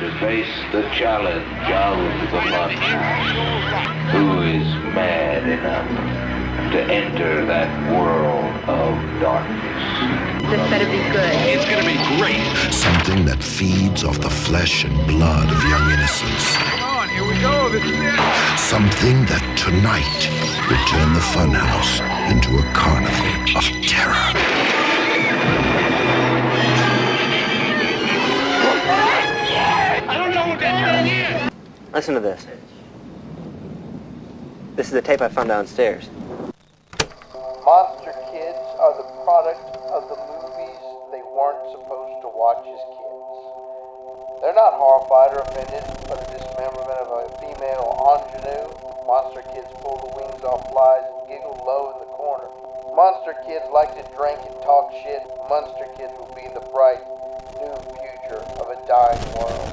to face the challenge of the Funhouse? Who is mad enough to enter that world of darkness? This better be good. It's gonna be great. Something that feeds off the flesh and blood of young innocence. Come on, here we go. This is it. Something that tonight will turn the Funhouse into a carnival of terror. I don't know what that thing is. Listen to this. This is the tape I found downstairs. Monster kids are the product of the movies they weren't supposed to watch as kids. They're not horrified or offended by the dismemberment of a female ingenue. Monster kids pull the wings off flies and giggle low in the corner. Monster kids like to drink and talk shit. Monster kids will be the bright, new future of a dying world.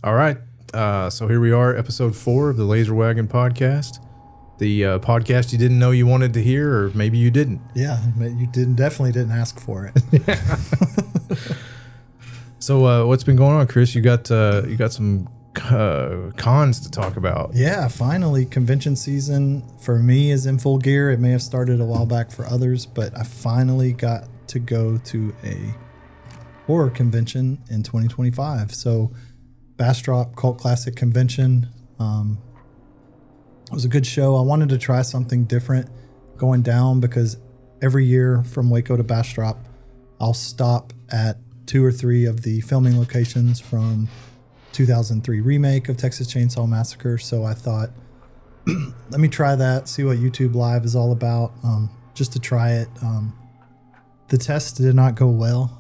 All right. So here we are, episode 4 of the Laser Wagon podcast. The podcast you didn't know you wanted to hear, or maybe you didn't. Yeah, you definitely didn't ask for it. So what's been going on, Chris? You got some cons to talk about. Yeah, finally, convention season for me is in full gear. It may have started a while back for others, but I finally got to go to a horror convention in 2025. So Bastrop Cult Classic Convention. It was a good show. I wanted to try something different going down because every year from Waco to Bastrop, I'll stop at 2 or 3 of the filming locations from 2003 remake of Texas Chainsaw Massacre. So I thought, let me try that, see what YouTube Live is all about, just to try it. The test did not go well,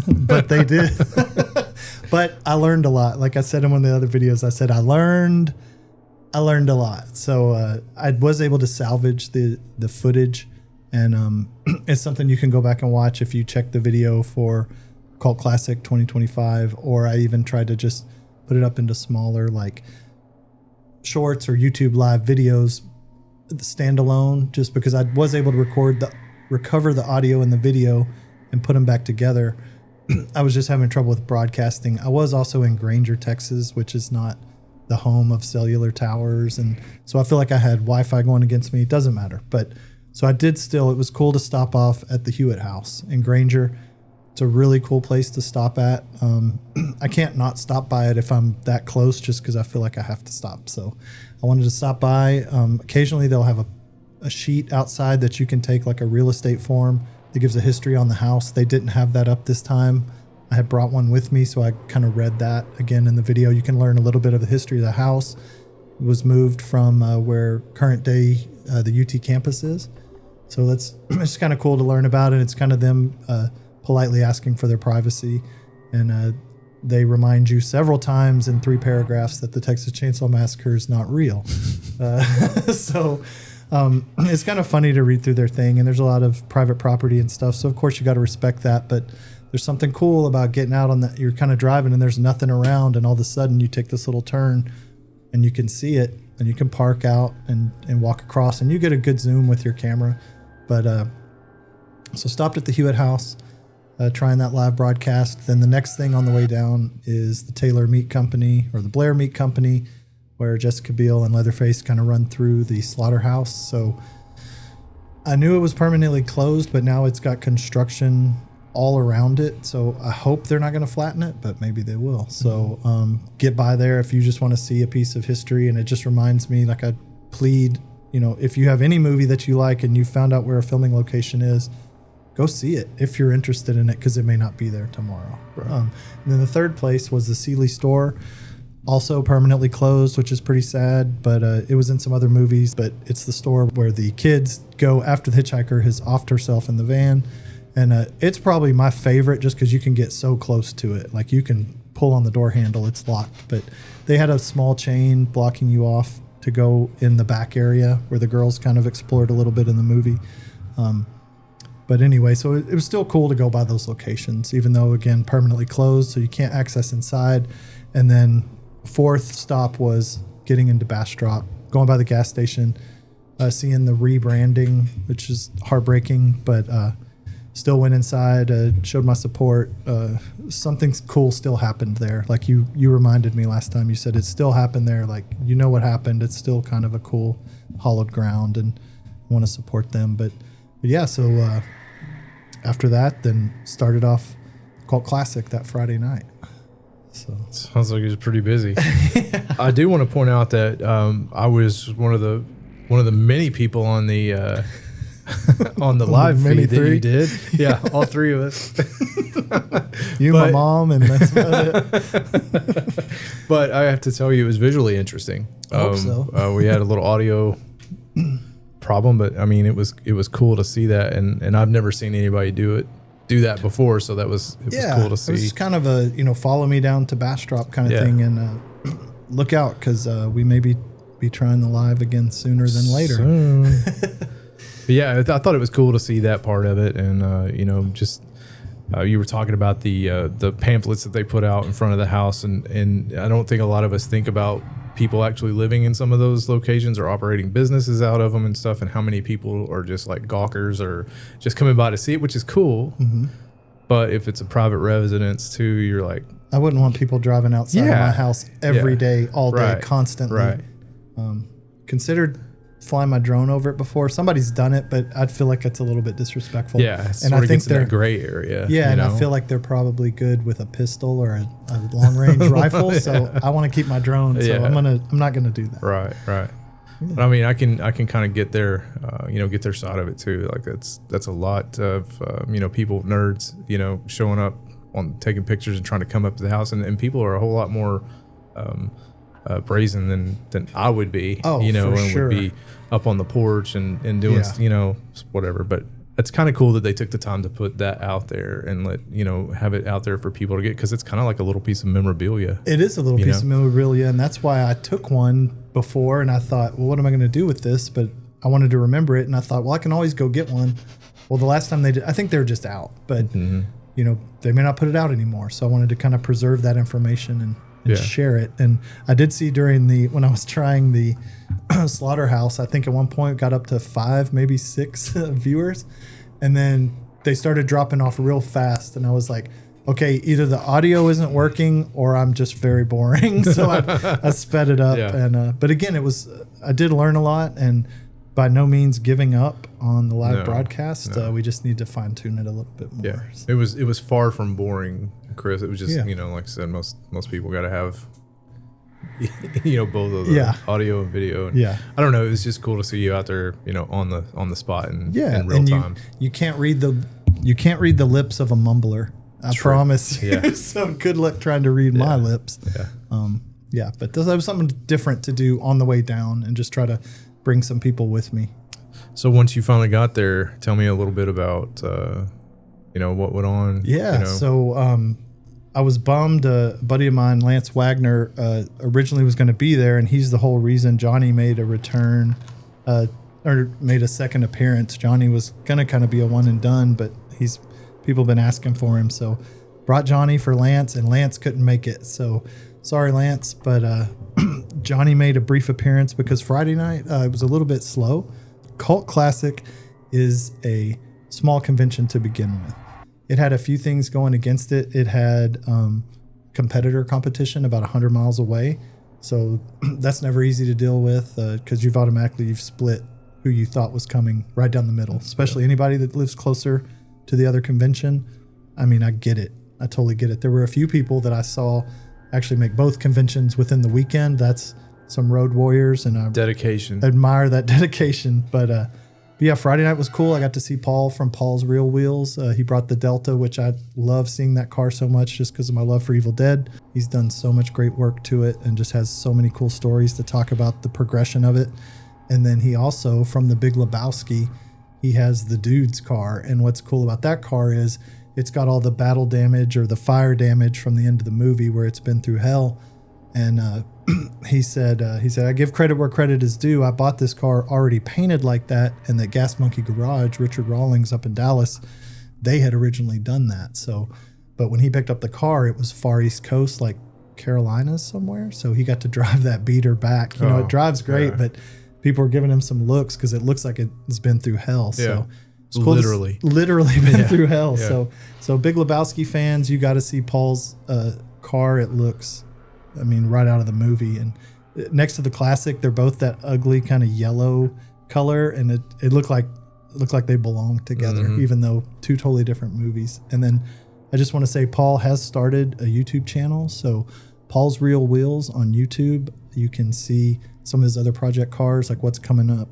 but they did. But I learned a lot. Like I said in one of the other videos, I said I learned a lot. So I was able to salvage the footage, and it's something you can go back and watch if you check the video for Cult Classic 2025, or I even tried to just put it up into smaller like shorts or YouTube Live videos standalone, just because I was able to recover the audio and the video and put them back together. I was just having trouble with broadcasting. I was also in Granger, Texas, which is not the home of cellular towers. And so I feel like I had Wi-Fi going against me. It doesn't matter. But so I did still, it was cool to stop off at the Hewitt House in Granger. It's a really cool place to stop at. I can't not stop by it if I'm that close, just because I feel like I have to stop. So I wanted to stop by. Occasionally they'll have a sheet outside that you can take, like a real estate form that gives a history on the house. They didn't have that up this time. I had brought one with me, so I kind of read that again in the video. You can learn a little bit of the history of the house. It was moved from where current day the UT campus is. So it's kind of cool to learn about it. It's kind of them politely asking for their privacy. And they remind you several times in 3 paragraphs that the Texas Chainsaw Massacre is not real. So it's kind of funny to read through their thing, and there's a lot of private property and stuff. So of course you got to respect that, but there's something cool about getting out on that. You're kind of driving and there's nothing around, and all of a sudden you take this little turn and you can see it, and you can park out and walk across, and you get a good zoom with your camera. But so stopped at the Hewitt House, trying that live broadcast. Then the next thing on the way down is the Taylor Meat Company, or the Blair Meat Company, where Jessica Biel and Leatherface kind of run through the slaughterhouse. So I knew it was permanently closed, but now it's got construction all around it. So I hope they're not going to flatten it, but maybe they will. So get by there if you just want to see a piece of history. And it just reminds me, like I plead, if you have any movie that you like and you found out where a filming location is, go see it if you're interested in it, because it may not be there tomorrow. Right. And then the third place was the Sealy store. Also permanently closed, which is pretty sad, but it was in some other movies. But it's the store where the kids go after the hitchhiker has offed herself in the van. And it's probably my favorite just because you can get so close to it. Like you can pull on the door handle, it's locked. But they had a small chain blocking you off to go in the back area where the girls kind of explored a little bit in the movie. But anyway, so it was still cool to go by those locations, even though, again, permanently closed, so you can't access inside. And then fourth stop was getting into Bastrop, going by the gas station. seeing the rebranding, which is heartbreaking, but still went inside, showed my support. Something cool still happened there. Like you reminded me last time, you said it still happened there. Like, you know what happened. It's still kind of a cool hollowed ground, and want to support them. But yeah, so after that, then started off Cult Classic that Friday night. So sounds like he was pretty busy. I do want to point out that I was one of the many people on the on the live feed that you did. Yeah, all three of us. You, my mom, and that's about it. But I have to tell you, it was visually interesting. I hope so. We had a little audio problem, but I mean, it was cool to see that, and I've never seen anybody do that before, so that was cool to see. It was kind of a follow me down to Bastrop kind of thing, and look out, because we may be trying the live again sooner than later. But yeah, I thought it was cool to see that part of it, and just you were talking about the pamphlets that they put out in front of the house, and I don't think a lot of us think about people actually living in some of those locations or operating businesses out of them and stuff, and how many people are just like gawkers or just coming by to see it, which is cool. Mm-hmm. But if it's a private residence too, you're like, I wouldn't want people driving outside of my house every day, all day, constantly. Right. Considered flying my drone over it before. Somebody's done it, but I'd feel like it's a little bit disrespectful. Yeah, and I think they're in that gray area. Yeah, and I feel like they're probably good with a pistol or a long range rifle. So I want to keep my drone. So I'm not gonna do that. Right. Yeah. But I mean, I can kind of get their get their side of it too. Like that's a lot of people, nerds, showing up on taking pictures and trying to come up to the house, and people are a whole lot more brazen than I would be. Oh, for sure. Would be up on the porch and doing whatever. But it's kind of cool that they took the time to put that out there and have it out there for people to get, because it's kind of like a little piece of memorabilia. It is a little piece of memorabilia, and that's why I took one before, and I thought, well, what am I going to do with this? But I wanted to remember it, and I thought, well, I can always go get one. Well, the last time they did, I think they were just out, but they may not put it out anymore. So I wanted to kind of preserve that information and share it. And I did see when I was trying the slaughterhouse, I think at one point got up to 5, maybe 6 viewers, and then they started dropping off real fast, and I was like, okay, either the audio isn't working or I'm just very boring. So I sped it up. And but again, I did learn a lot, and by no means giving up on the live broadcast. We just need to fine tune it a little bit more. Yeah, so. It was far from boring, Chris. It was just like I said, most people got to have both of the audio and video. And I don't know. It was just cool to see you out there, on the spot and in real time. You can't read the lips of a mumbler. I promise you. Yeah. So good luck trying to read my lips. Yeah. But that was something different to do on the way down, and just try to bring some people with me. So once you finally got there, tell me a little bit about what went on. So I was bummed. A buddy of mine, Lance Wagner, originally was going to be there, and he's the whole reason Johnny made a return or made a second appearance. Johnny was going to kind of be a one and done, but people have been asking for him, so brought Johnny for Lance, and Lance couldn't make it. So sorry, Lance, but Johnny made a brief appearance because Friday night it was a little bit slow. Cult Classic is a small convention to begin with. It had a few things going against it. It had competitor competition about 100 miles away, so that's never easy to deal with because you've split who you thought was coming right down the middle, especially anybody that lives closer to the other convention. I mean, I get it. I totally get it. There were a few people that I saw actually make both conventions within the weekend. That's some road warriors, and I admire that dedication. But yeah, Friday night was cool. I got to see Paul from Paul's Real Wheels. He brought the Delta, which I love seeing that car so much just because of my love for Evil Dead. He's done so much great work to it and just has so many cool stories to talk about the progression of it. And then he also, from the Big Lebowski, he has the Dude's car. And what's cool about that car is it's got all the battle damage or the fire damage from the end of the movie where it's been through hell. And he said, I give credit where credit is due. I bought this car already painted like that. And that Gas Monkey Garage, Richard Rawlings up in Dallas, they had originally done that. So, but when he picked up the car, it was far East Coast, like Carolinas somewhere. So he got to drive that beater back. It drives great, but people were giving him some looks because it looks like it's been through hell. Yeah. So it's cool literally been through hell. Yeah. So Big Lebowski fans, you got to see Paul's car. It looks, I mean, right out of the movie. And next to the classic, they're both that ugly kind of yellow color, and it looked like they belong together, even though two totally different movies. And then I just want to say Paul has started a YouTube channel. So Paul's Real Wheels on YouTube. You can see some of his other project cars, like what's coming up,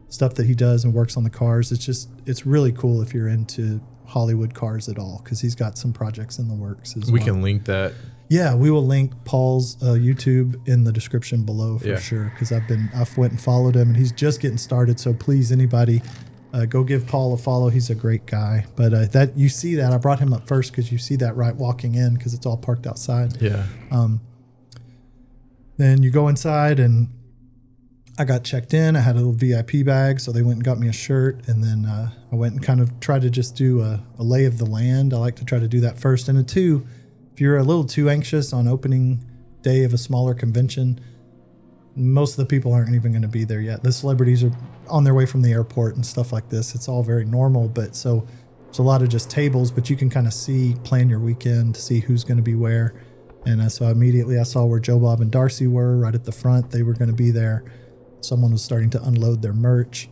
stuff that he does and works on the cars. It's really cool if you're into Hollywood cars at all, because he's got some projects in the works as well. We can link that. Yeah, we will link Paul's YouTube in the description below for sure, because I've went and followed him, and he's just getting started. So please, anybody, go give Paul a follow. He's a great guy. But that you see that I brought him up first because you see that right walking in, because it's all parked outside. Yeah. Then you go inside, and I got checked in. I had a little VIP bag, so they went and got me a shirt, and then I went and kind of tried to just do a lay of the land. I like to try to do that first. And two, if you're a little too anxious on opening day of a smaller convention, most of the people aren't even going to be there yet. The celebrities are on their way from the airport and stuff like this. It's all very normal, but so there's a lot of just tables, but you can kind of plan your weekend, see who's going to be where. And so immediately I saw where Joe Bob and Darcy were right at the front. They were going to be there. Someone was starting to unload their merch.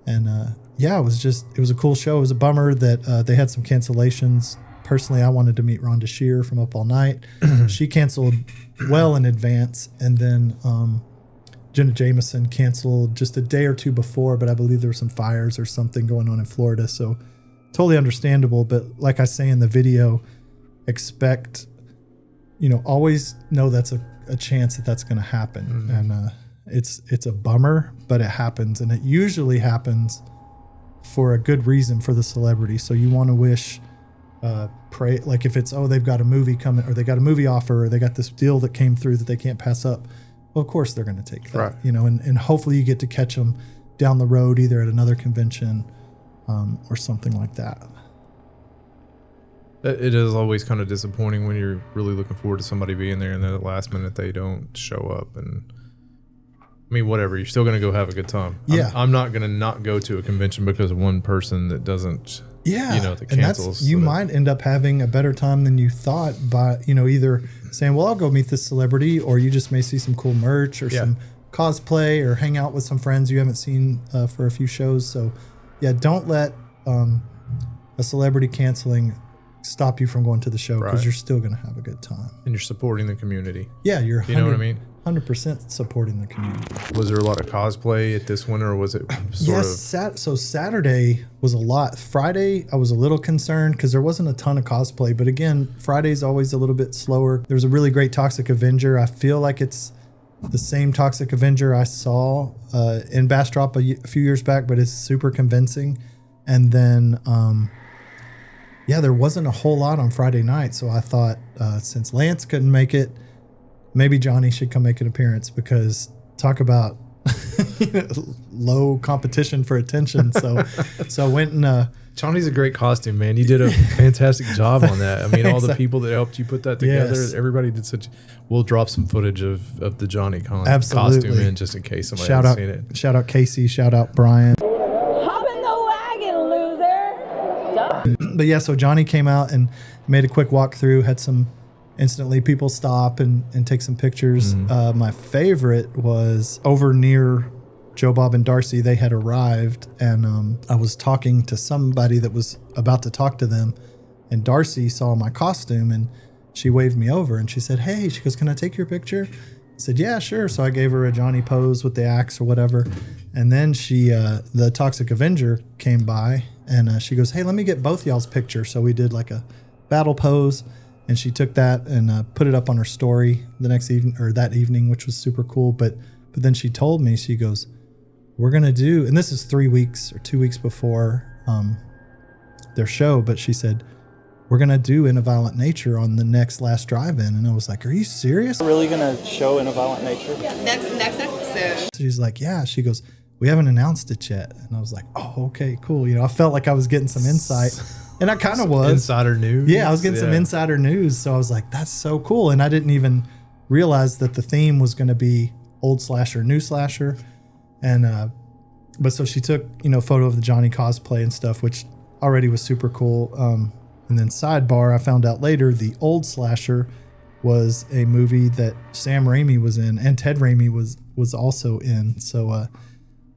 And it was a cool show. It was a bummer that they had some cancellations. Personally, I wanted to meet Rhonda Shear from Up All Night. She canceled well in advance. And then Jenna Jameson canceled just a day or two before, but I believe there were some fires or something going on in Florida. So totally understandable. But like I say in the video, expect, always know that's a chance that's going to happen. And it's a bummer, but it happens. And it usually happens for a good reason for the celebrity. So you want to wish, pray, like if it's, they've got a movie coming, or they got a movie offer, or they got this deal that came through that they can't pass up. Well, of course they're going to take that, right. And hopefully you get to catch them down the road, either at another convention or something like that. It is always kind of disappointing when you're really looking forward to somebody being there, and then at the last minute they don't show up. And I mean, whatever, you're still going to go have a good time. Yeah. I'm not going to not go to a convention because of one person that doesn't, that cancels. And you might end up having a better time than you thought by, either saying, well, I'll go meet this celebrity, or you just may see some cool merch or some cosplay, or hang out with some friends you haven't seen for a few shows. So don't let a celebrity canceling stop you from going to the show, because you're still going to have a good time. And you're supporting the community. Yeah, you're you know what I mean? 100% supporting the community. Was there a lot of cosplay at this one, or was it sort of? So Saturday was a lot. Friday, I was a little concerned because there wasn't a ton of cosplay. But again, Friday's always a little bit slower. There's a really great Toxic Avenger. I feel like it's the same Toxic Avenger I saw in Bastrop a few years back, but it's super convincing. And then, there wasn't a whole lot on Friday night. So I thought since Lance couldn't make it, maybe Johnny should come make an appearance, because talk about low competition for attention. So I went and Johnny's a great costume, man. You did a fantastic job on that. I mean, all the people that helped you put that together, everybody did such. We'll drop some footage of the Johnny costume in, just in case somebody hasn't seen it. Shout out Casey. Shout out Brian. Hop in the wagon, loser. But so Johnny came out and made a quick walkthrough. Had some. Instantly, people stop and take some pictures. My favorite was over near Joe Bob and Darcy. They had arrived, and I was talking to somebody that was about to talk to them, and Darcy saw my costume, and she waved me over, and she said, "Hey," she goes, "Can I take your picture?" I said, "Yeah, sure." So I gave her a Johnny pose with the axe or whatever, and then the Toxic Avenger came by, and she goes, "Hey, let me get both y'all's picture." So we did like a battle pose. And she took that and put it up on her story the next evening, or that evening, which was super cool. But then she told me, she goes, "We're gonna do," and this is 3 weeks or 2 weeks before their show. But she said, "We're gonna do In a Violent Nature on the next last drive-in." And I was like, "Are you serious? Really gonna show In a Violent Nature?" Next episode. She's like, "Yeah." She goes, "We haven't announced it yet." And I was like, "Oh, okay, cool." I felt like I was getting some insight. And I kind of was. Insider news? Yeah, I was getting some insider news. So I was like, that's so cool. And I didn't even realize that the theme was going to be old slasher, new slasher. And but so she took, you know, photo of the Johnny cosplay and stuff, which already was super cool. And then sidebar, I found out later the old slasher was a movie that Sam Raimi was in, and Ted Raimi was also in. So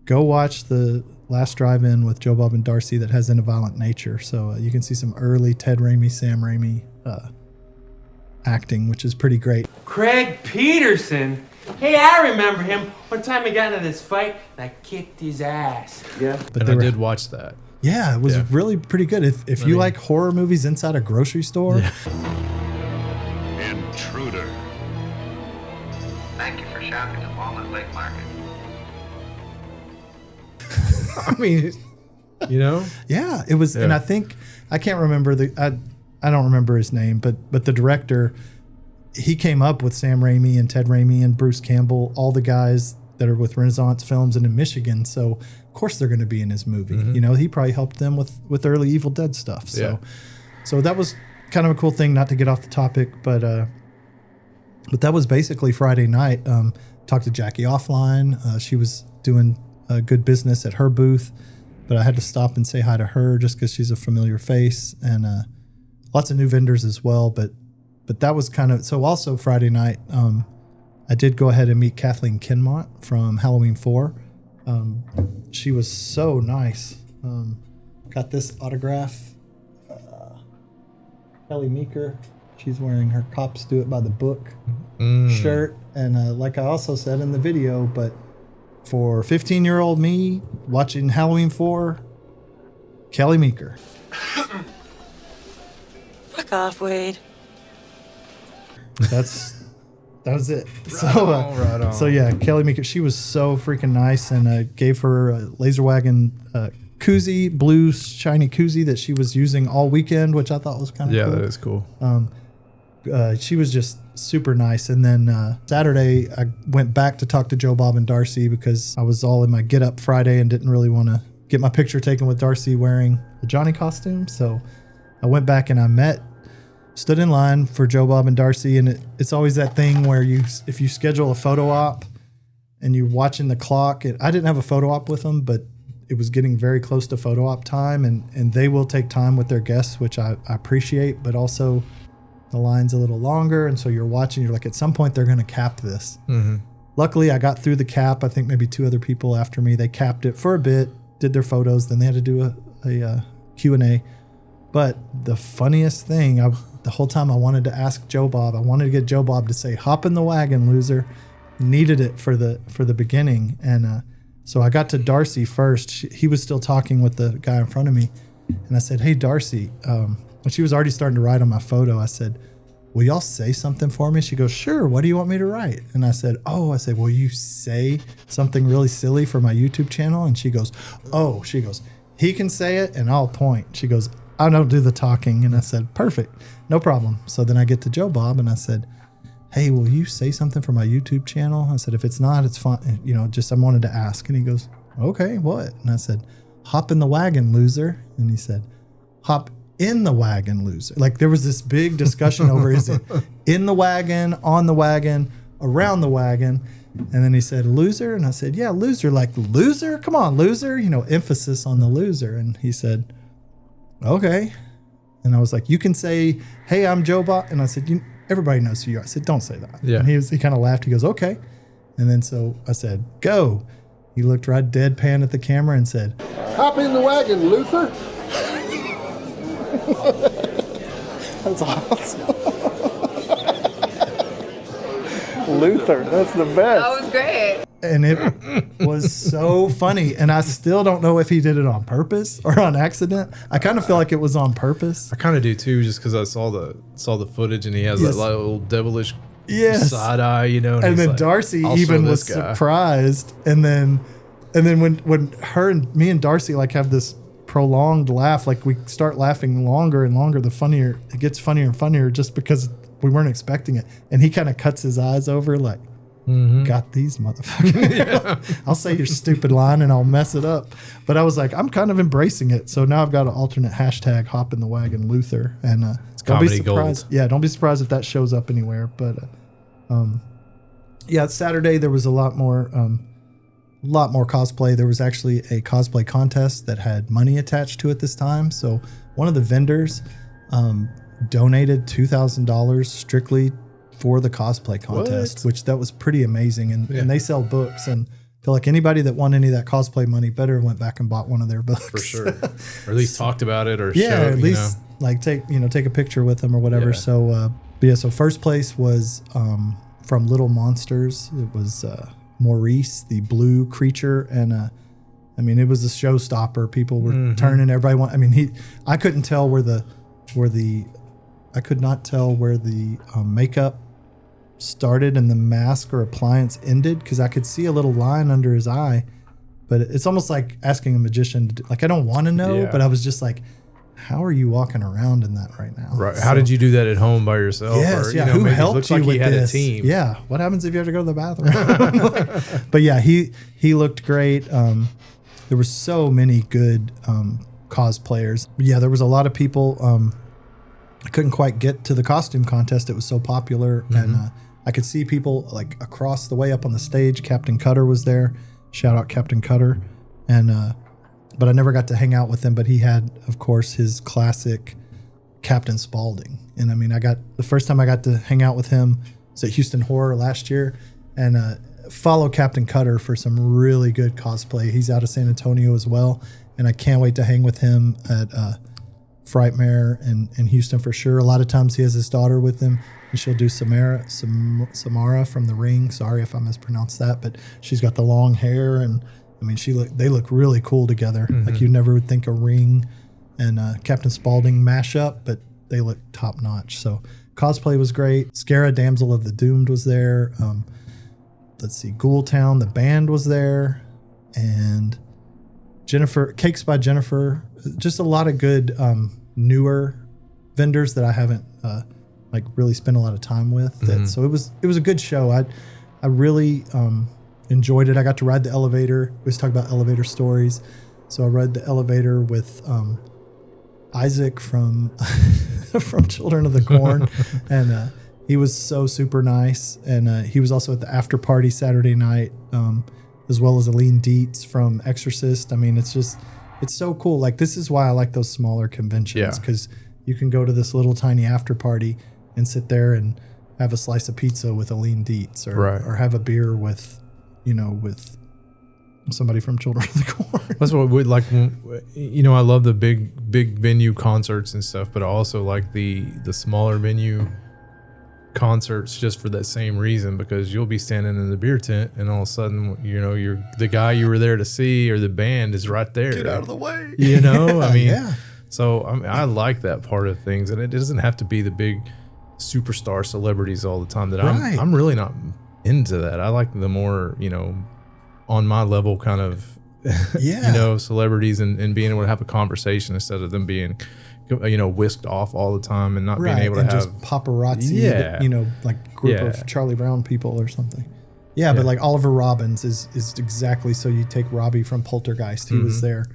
go watch the Last Drive-In with Joe Bob and Darcy that has In a Violent Nature. So you can see some early Ted Raimi, Sam Raimi acting, which is pretty great. Craig Peterson? Hey, I remember him. One time he got into this fight and I kicked his ass. Yeah. But And I did watch that. Yeah, it was really pretty good. If you like horror movies inside a grocery store. Intruder. Thank you for shopping at Walnut Lake Market. I mean, you know? Yeah, it was, and I think I can't remember I don't remember his name, but the director, he came up with Sam Raimi and Ted Raimi and Bruce Campbell, all the guys that are with Renaissance Films and in Michigan. So of course they're going to be in his movie. Mm-hmm. You know, he probably helped them with early Evil Dead stuff. So so that was kind of a cool thing. Not to get off the topic, but that was basically Friday night. Talked to Jackie offline. She was doing good business at her booth, but I had to stop and say hi to her just because she's a familiar face, and lots of new vendors as well. But that was kind of so. Also Friday night, I did go ahead and meet Kathleen Kinmont from Halloween 4. She was so nice. Got this autograph. Kelly Meeker. She's wearing her Cops Do It by the Book shirt. And like I also said in the video, but for 15-year-old me watching Halloween 4, Kelly Meeker. Fuck off, Wade. That was it. So yeah, Kelly Meeker, she was so freaking nice, and gave her a Laser Wagon koozie, blue shiny koozie that she was using all weekend, which I thought was kind of cool. Yeah, that is cool. She was just super nice. And then Saturday, I went back to talk to Joe Bob and Darcy because I was all in my Get Up Friday and didn't really want to get my picture taken with Darcy wearing the Johnny costume. So I went back and I stood in line for Joe Bob and Darcy. And it's always that thing where if you schedule a photo op and you're watching the clock, I didn't have a photo op with them, but it was getting very close to photo op time, and they will take time with their guests, which I appreciate, but also the line's a little longer, and so you're watching, you're like, at some point they're going to cap this. Mm-hmm. Luckily, I got through the cap. I think maybe 2 other people after me, they capped it for a bit, did their photos, then they had to do a Q&A. But the funniest thing, the whole time I wanted to ask Joe Bob, I wanted to get Joe Bob to say, "Hop in the wagon, loser." Needed it for the beginning. And so I got to Darcy first. He was still talking with the guy in front of me. And I said, "Hey, Darcy," when she was already starting to write on my photo, I said, "Will y'all say something for me?" She goes, "Sure. What do you want me to write?" And I said, "Will you say something really silly for my YouTube channel?" And she goes, "He can say it and I'll point." She goes, "I don't do the talking." And I said, "Perfect. No problem." So then I get to Joe Bob and I said, "Hey, will you say something for my YouTube channel?" I said, "If it's not, it's fine. You know, just I wanted to ask." And he goes, "Okay, what?" And I said, "Hop in the wagon, loser." And he said, "Hop in the wagon, loser." Like there was this big discussion over, is it in the wagon, on the wagon, around the wagon? And then he said, "Loser?" And I said, "Yeah, loser, like loser. Come on, loser." You know, emphasis on the loser. And he said, "Okay." And I was like, "You can say, 'Hey, I'm Joe Bob.'" And I said, "Everybody knows who you are." I said, "Don't say that." Yeah. And he kind of laughed. He goes, "Okay." And then so I said, "Go." He looked right deadpan at the camera and said, "Hop in the wagon, Luther." That's awesome. Luther, that's the best. That was great. And it was so funny. And I still don't know if he did it on purpose or on accident. I kind of feel like it was on purpose. I kind of do too, just because I saw the footage and he has that little devilish side eye, you know. And then like, Darcy even was surprised. And then when her and me and Darcy like have this prolonged laugh, like we start laughing longer and longer, the funnier it gets, funnier and funnier, just because we weren't expecting it. And he kind of cuts his eyes over like, got these motherfuckers. Yeah. I'll say your stupid line and I'll mess it up. But I was like, I'm kind of embracing it. So now I've got an alternate hashtag, "Hop in the wagon, Luther." And it's don't be comedy surprised. gold. Yeah, don't be surprised if that shows up anywhere. But yeah, Saturday there was a lot more lot more cosplay. There was actually a cosplay contest that had money attached to it this time. So one of the vendors donated $2,000 strictly for the cosplay contest, which that was pretty amazing. And they sell books, and I feel like anybody that won any of that cosplay money better went back and bought one of their books. For sure. Or at least talked about it, or yeah, showed, at least like take a picture with them or whatever. Yeah. So so first place was from Little Monsters. It was Maurice, the blue creature, and I mean, it was a showstopper. People were turning. Everybody want. I mean, I couldn't tell I could not tell where the makeup started and the mask or appliance ended, because I could see a little line under his eye. But it's almost like asking a magician to like, I don't want to know, but I was just like, how are you walking around in that right now? Right. How did you do that at home by yourself? Yes, or, yeah. Who helped you with this? A team. Yeah. What happens if you have to go to the bathroom? But yeah, he looked great. There were so many good cosplayers. Yeah, there was a lot of people. I couldn't quite get to the costume contest. It was so popular, and I could see people like across the way up on the stage. Captain Cutter was there. Shout out Captain Cutter, and but I never got to hang out with him. But he had, of course, his classic Captain Spaulding. And I mean, the first time I got to hang out with him was at Houston Horror last year, and follow Captain Cutter for some really good cosplay. He's out of San Antonio as well, and I can't wait to hang with him at Frightmare in Houston for sure. A lot of times he has his daughter with him, and she'll do Samara from The Ring. Sorry if I mispronounced that, but she's got the long hair, and I mean, they look really cool together. Like you never would think a Ring and Captain Spaulding mash up, but they look top notch. So cosplay was great. Scara, Damsel of the Doomed, was there. Let's see, Ghoultown, the band was there, and Cakes by Jennifer. Just a lot of good newer vendors that I haven't like really spent a lot of time with. So it was a good show. I really enjoyed it. I got to ride the elevator. We always talk about elevator stories. So I rode the elevator with Isaac from from Children of the Corn, and he was so super nice. And he was also at the after party Saturday night, as well as Aline Dietz from Exorcist. I mean, it's so cool. Like, this is why I like those smaller conventions, because you can go to this little tiny after party and sit there and have a slice of pizza with Aline Dietz, or have a beer with somebody from Children of the Corn. That's what we like. I love the big venue concerts and stuff, but I also like the smaller venue concerts just for that same reason, because you'll be standing in the beer tent and all of a sudden, you're the guy you were there to see, or the band is right there. Get out of the way. I mean, yeah. So I like that part of things, and it doesn't have to be the big superstar celebrities all the time. That I'm really not into that. I like the more on my level kind of celebrities, and being able to have a conversation instead of them being whisked off all the time and not being able to have just paparazzi, like group of Charlie Brown people or something. Yeah, but like Oliver Robbins is exactly. So you take Robbie from Poltergeist. He was there.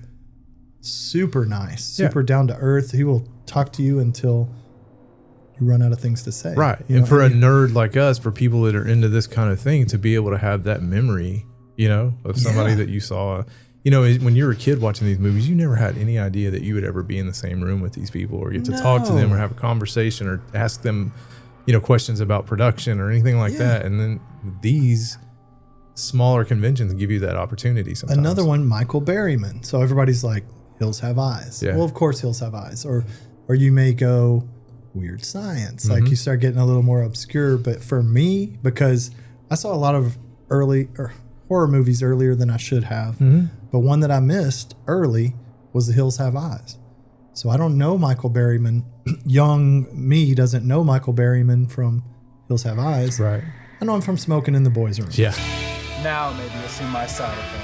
Super nice, super down to earth. He will talk to you until you run out of things to say. Right. And for a nerd like us, for people that are into this kind of thing, to be able to have that memory, of somebody that you saw, when you were a kid watching these movies, you never had any idea that you would ever be in the same room with these people, or get to talk to them, or have a conversation, or ask them, questions about production or anything like that. And then these smaller conventions give you that opportunity sometimes. Another one, Michael Berryman. So everybody's like, Hills Have Eyes. Yeah. Well, of course Hills Have Eyes. Or you may go Weird Science. Like, you start getting a little more obscure. But for me, because I saw a lot of horror movies earlier than I should have, but one that I missed early was The Hills Have Eyes. So I don't know Michael Berryman. Young me doesn't know Michael Berryman from Hills Have Eyes. Right. I know him from Smoking in the Boys' Room. Yeah. Now maybe you'll see my side of things.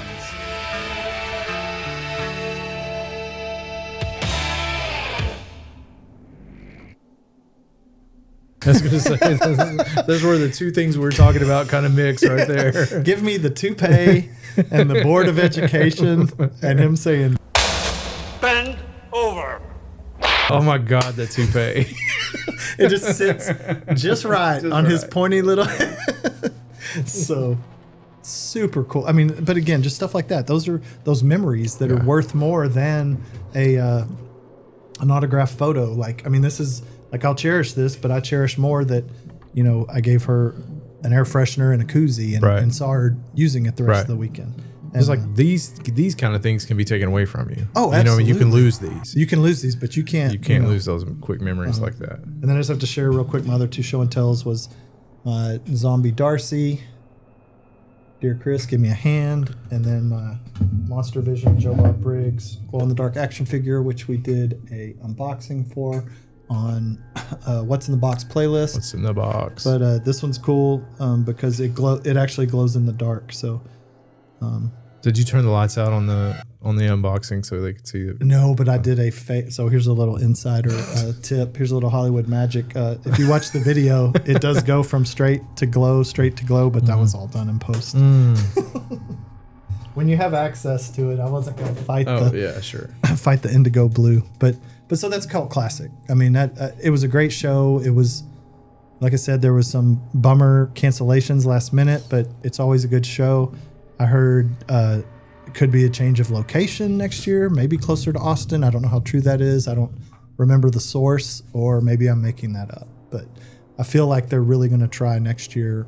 I was going to say, those were the two things we were talking about kind of mix right there. Give me the toupee and the Board of Education and him saying, Bend over. Oh my God, that toupee. It just sits just right on his pointy little head. So, super cool. I mean, but again, just stuff like that. Those are those memories that are worth more than an autographed photo. Like, I mean, this is like, I'll cherish this, but I cherish more that, you know, I gave her an air freshener and a koozie and saw her using it the rest of the weekend. It's like these kind of things can be taken away from you. Oh, absolutely. You can lose these. You can lose these, but you can't. You can't lose those quick memories like that. And then I just have to share real quick. My other two show and tells was Zombie Darcy, Dear Chris, Give Me a Hand, and then my Monster Vision Joe Bob Briggs glow in the dark action figure, which we did a unboxing for on What's in the Box playlist. What's in the box? But this one's cool because it actually glows in the dark. So. Did you turn the lights out on the unboxing so they could see it? No, but I did so here's a little insider tip. Here's a little Hollywood magic. If you watch the video, it does go from straight to glow, but that was all done in post. When you have access to it, I wasn't going to fight fight the indigo blue. But so that's a cult classic. I mean, that it was a great show. It was, like I said, there was some bummer cancellations last minute, but it's always a good show. I heard it could be a change of location next year, maybe closer to Austin. I don't know how true that is. I don't remember the source, or maybe I'm making that up. But I feel like they're really going to try next year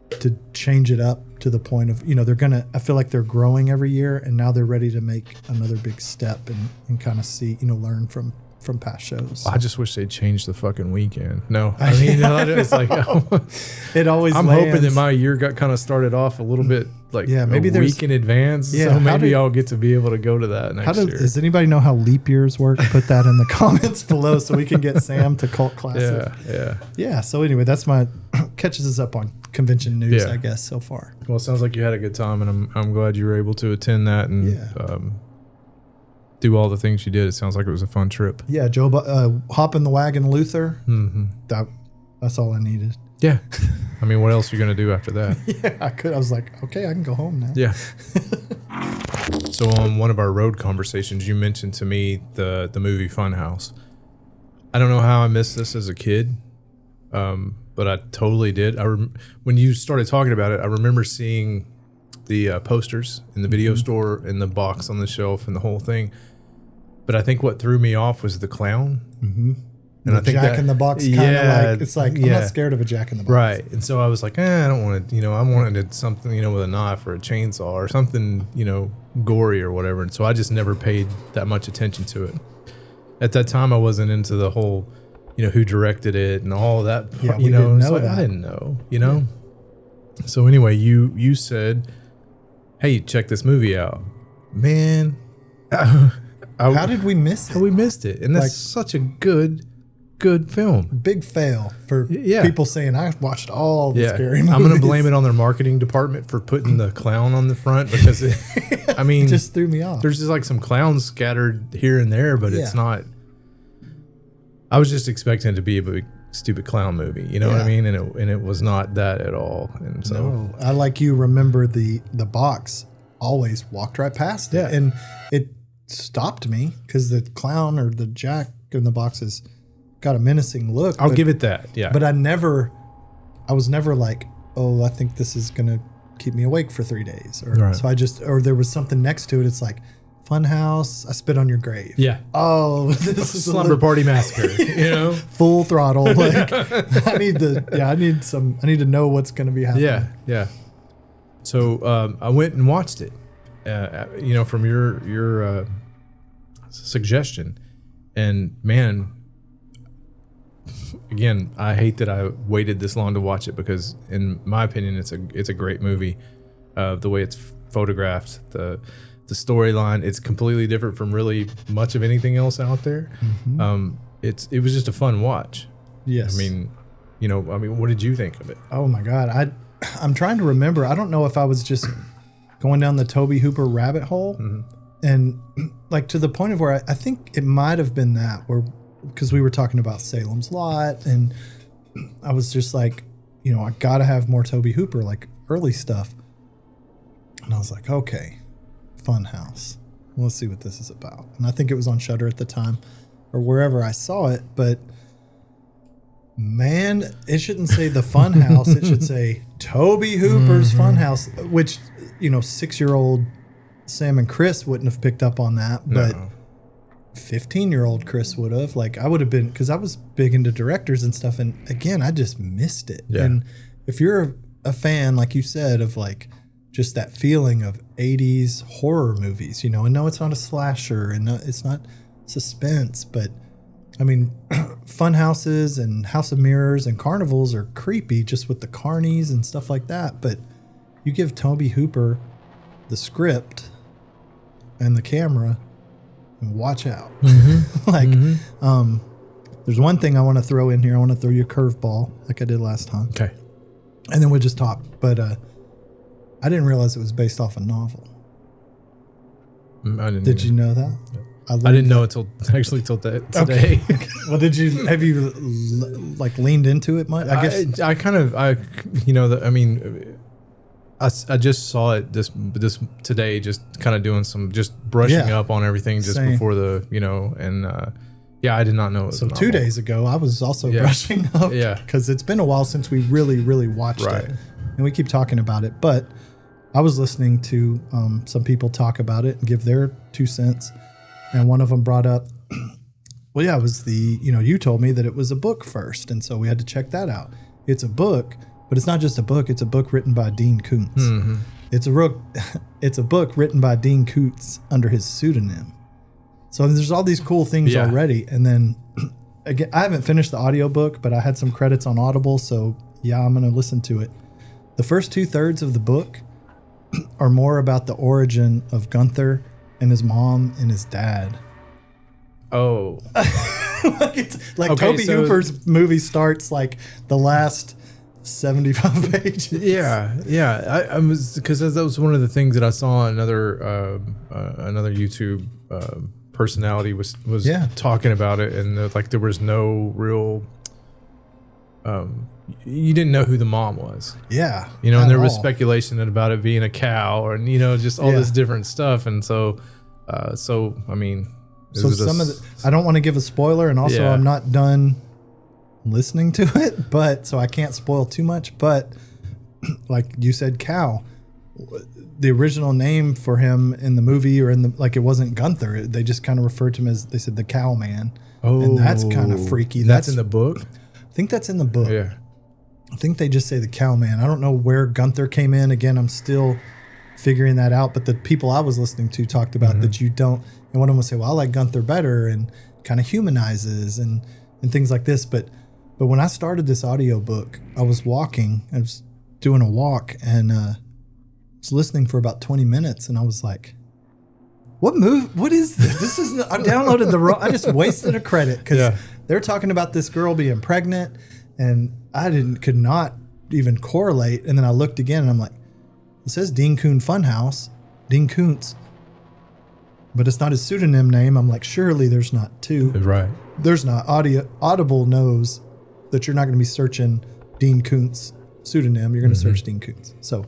to change it up to the point of, you know, I feel like they're growing every year, and now they're ready to make another big step and kind of see, you know, learn from past shows. I just wish they'd change the fucking weekend. No, I mean, it's like it always. I'm hoping that my year got kind of started off a little bit like maybe a week in advance. Yeah, so maybe I'll get to be able to go to that next year. Does anybody know how leap years work? Put that in the comments below so we can get Sam to Cult Classic. Yeah. So anyway, that's my catches us up on convention news, I guess, so far. Well, it sounds like you had a good time, and I'm glad you were able to attend that and do all the things you did. It sounds like it was a fun trip. Yeah, Joe, hop in the wagon, Luther. Mm-hmm. That's all I needed. Yeah. I mean, what else are you going to do after that? I was like, okay, I can go home now. Yeah. So on one of our road conversations, you mentioned to me the movie Funhouse. I don't know how I missed this as a kid, but I totally did. When you started talking about it, I remember seeing the posters in the video store, in the box on the shelf, and the whole thing. But I think what threw me off was the clown. Mm-hmm. And I think Jack in the Box kind of like, it's like, I'm not scared of a Jack in the Box. Right. And so I was like, I don't want to, I wanted something, with a knife or a chainsaw or something, gory or whatever. And so I just never paid that much attention to it. At that time, I wasn't into the whole, who directed it and all of that. Yeah, we didn't know that. I didn't know, Yeah. So anyway, you said, hey, check this movie out. Man. How did we miss it? How we missed it. And that's such a good film. Big fail for people saying I watched all the scary movies. I'm going to blame it on their marketing department for putting the clown on the front because it just threw me off. There's just like some clowns scattered here and there, but it's not. I was just expecting it to be a big stupid clown movie, you know what I mean? And it was not that at all. And so I like you remember the box, always walked right past it. And it stopped me because the clown or the Jack in the Box has got a menacing look. I'll give it that. Yeah. But I was never like, oh, I think this is going to keep me awake for 3 days. Or there was something next to it. It's like, Funhouse, I Spit on Your Grave. Yeah. Oh, this is Slumber Party Massacre, Full throttle. Like I need to know what's going to be happening. Yeah. So I went and watched it, from your suggestion. And man, again, I hate that I waited this long to watch it because in my opinion, it's a great movie. The way it's photographed, the storyline, it's completely different from really much of anything else out there. Mm-hmm. It was just a fun watch. Yes. I mean, what did you think of it? Oh my God. I'm trying to remember. I don't know if I was just going down the Tobe Hooper rabbit hole and like to the point of where I think it might have been that because we were talking about Salem's Lot and I was just like, I got to have more Tobe Hooper, like early stuff. And I was like, okay, Funhouse. Let's see what this is about. And I think it was on Shudder at the time or wherever I saw it. But Man, it shouldn't say the Funhouse. It should say Tobe Hooper's Funhouse, which, 6-year-old Sam and Chris wouldn't have picked up on that, but 15-year-old Chris would have. Like, I would have been, because I was big into directors and stuff, and again, I just missed it. Yeah. And if you're a fan, like you said, of like just that feeling of 80s horror movies, and no, it's not a slasher, and no, it's not suspense, but I mean, fun houses and House of Mirrors and carnivals are creepy just with the carnies and stuff like that. But you give Tobe Hooper the script and the camera and watch out. There's one thing I want to throw in here. I want to throw you a curveball like I did last time. Okay. And then we'll just talk. But I didn't realize it was based off a novel. I didn't. Did you know that? I didn't know it till today. Okay. Well, have you leaned into it much? I guess I just saw it this today, just kind of doing some, just brushing up on everything just Same. before I did not know it was so a 2 novel. days ago I was also brushing up because it's been a while since we really watched it, and we keep talking about it, but I was listening to some people talk about it and give their 2 cents. And one of them brought up, it was you told me that it was a book first. And so we had to check that out. It's a book, but it's not just a book. It's a book written by Dean Koontz. Mm-hmm. It's a book written by Dean Koontz under his pseudonym. So there's all these cool things already. And then, again, I haven't finished the audiobook, but I had some credits on Audible. So, I'm going to listen to it. The first 2/3 of the book are more about the origin of Gunther and his mom and his dad. Oh. Tobe Hooper's movie starts like the last 75 pages. Yeah. I was, because that was one of the things that I saw another YouTube personality was talking about it, and there was no real you didn't know who the mom was. Yeah. And there was speculation about it being a cow, or just all this different stuff, and so I mean, I don't want to give a spoiler, and also I'm not done listening to it, but so I can't spoil too much, but like you said, cow, the original name for him in the movie, or it wasn't Gunther. They just kind of referred to him as, they said, the cow man. Oh, and that's kind of freaky. That's in the book? I think that's in the book. Yeah. I think they just say the cow man. I don't know where Gunther came in. Again, I'm still figuring that out, but the people I was listening to talked about that you don't, and one of them would say, well, I like Gunther better, and kind of humanizes and things like this. But when I started this audiobook, I was doing a walk, and was listening for about 20 minutes, and I was like, what is this? This is I downloaded I just wasted a credit, because they're talking about this girl being pregnant, and I could not even correlate. And then I looked again, and I'm like, it says Dean Koontz Funhouse, Dean Koontz, but it's not his pseudonym name. I'm like, surely there's not two. Right. There's not. Audible knows that you're not going to be searching Dean Koontz pseudonym. You're going to search Dean Koontz. So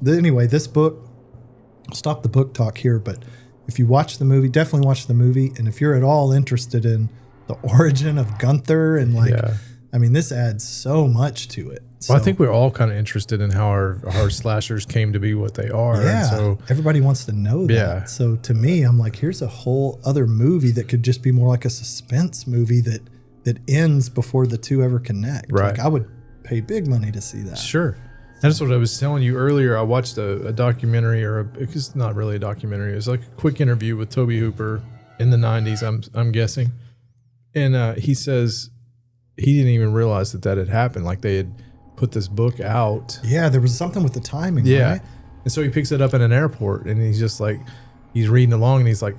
anyway, this book, I'll stop the book talk here, but if you watch the movie, definitely watch the movie. And if you're at all interested in the origin of Gunther and I mean, this adds so much to it. So, well, I think we're all kind of interested in how our slashers came to be what they are. Yeah, and so everybody wants to know that. Yeah. So to me, I'm like, here's a whole other movie that could just be more like a suspense movie that ends before the two ever connect. Right. Like, I would pay big money to see that. Sure. That's what I was telling you earlier. I watched a documentary, it's not really a documentary. It was like a quick interview with Tobe Hooper in the 90s, I'm guessing. And he says he didn't even realize that had happened. Like, they had put this book out. Yeah, there was something with the timing, right? And so he picks it up in an airport, and he's just like, he's reading along, and he's like,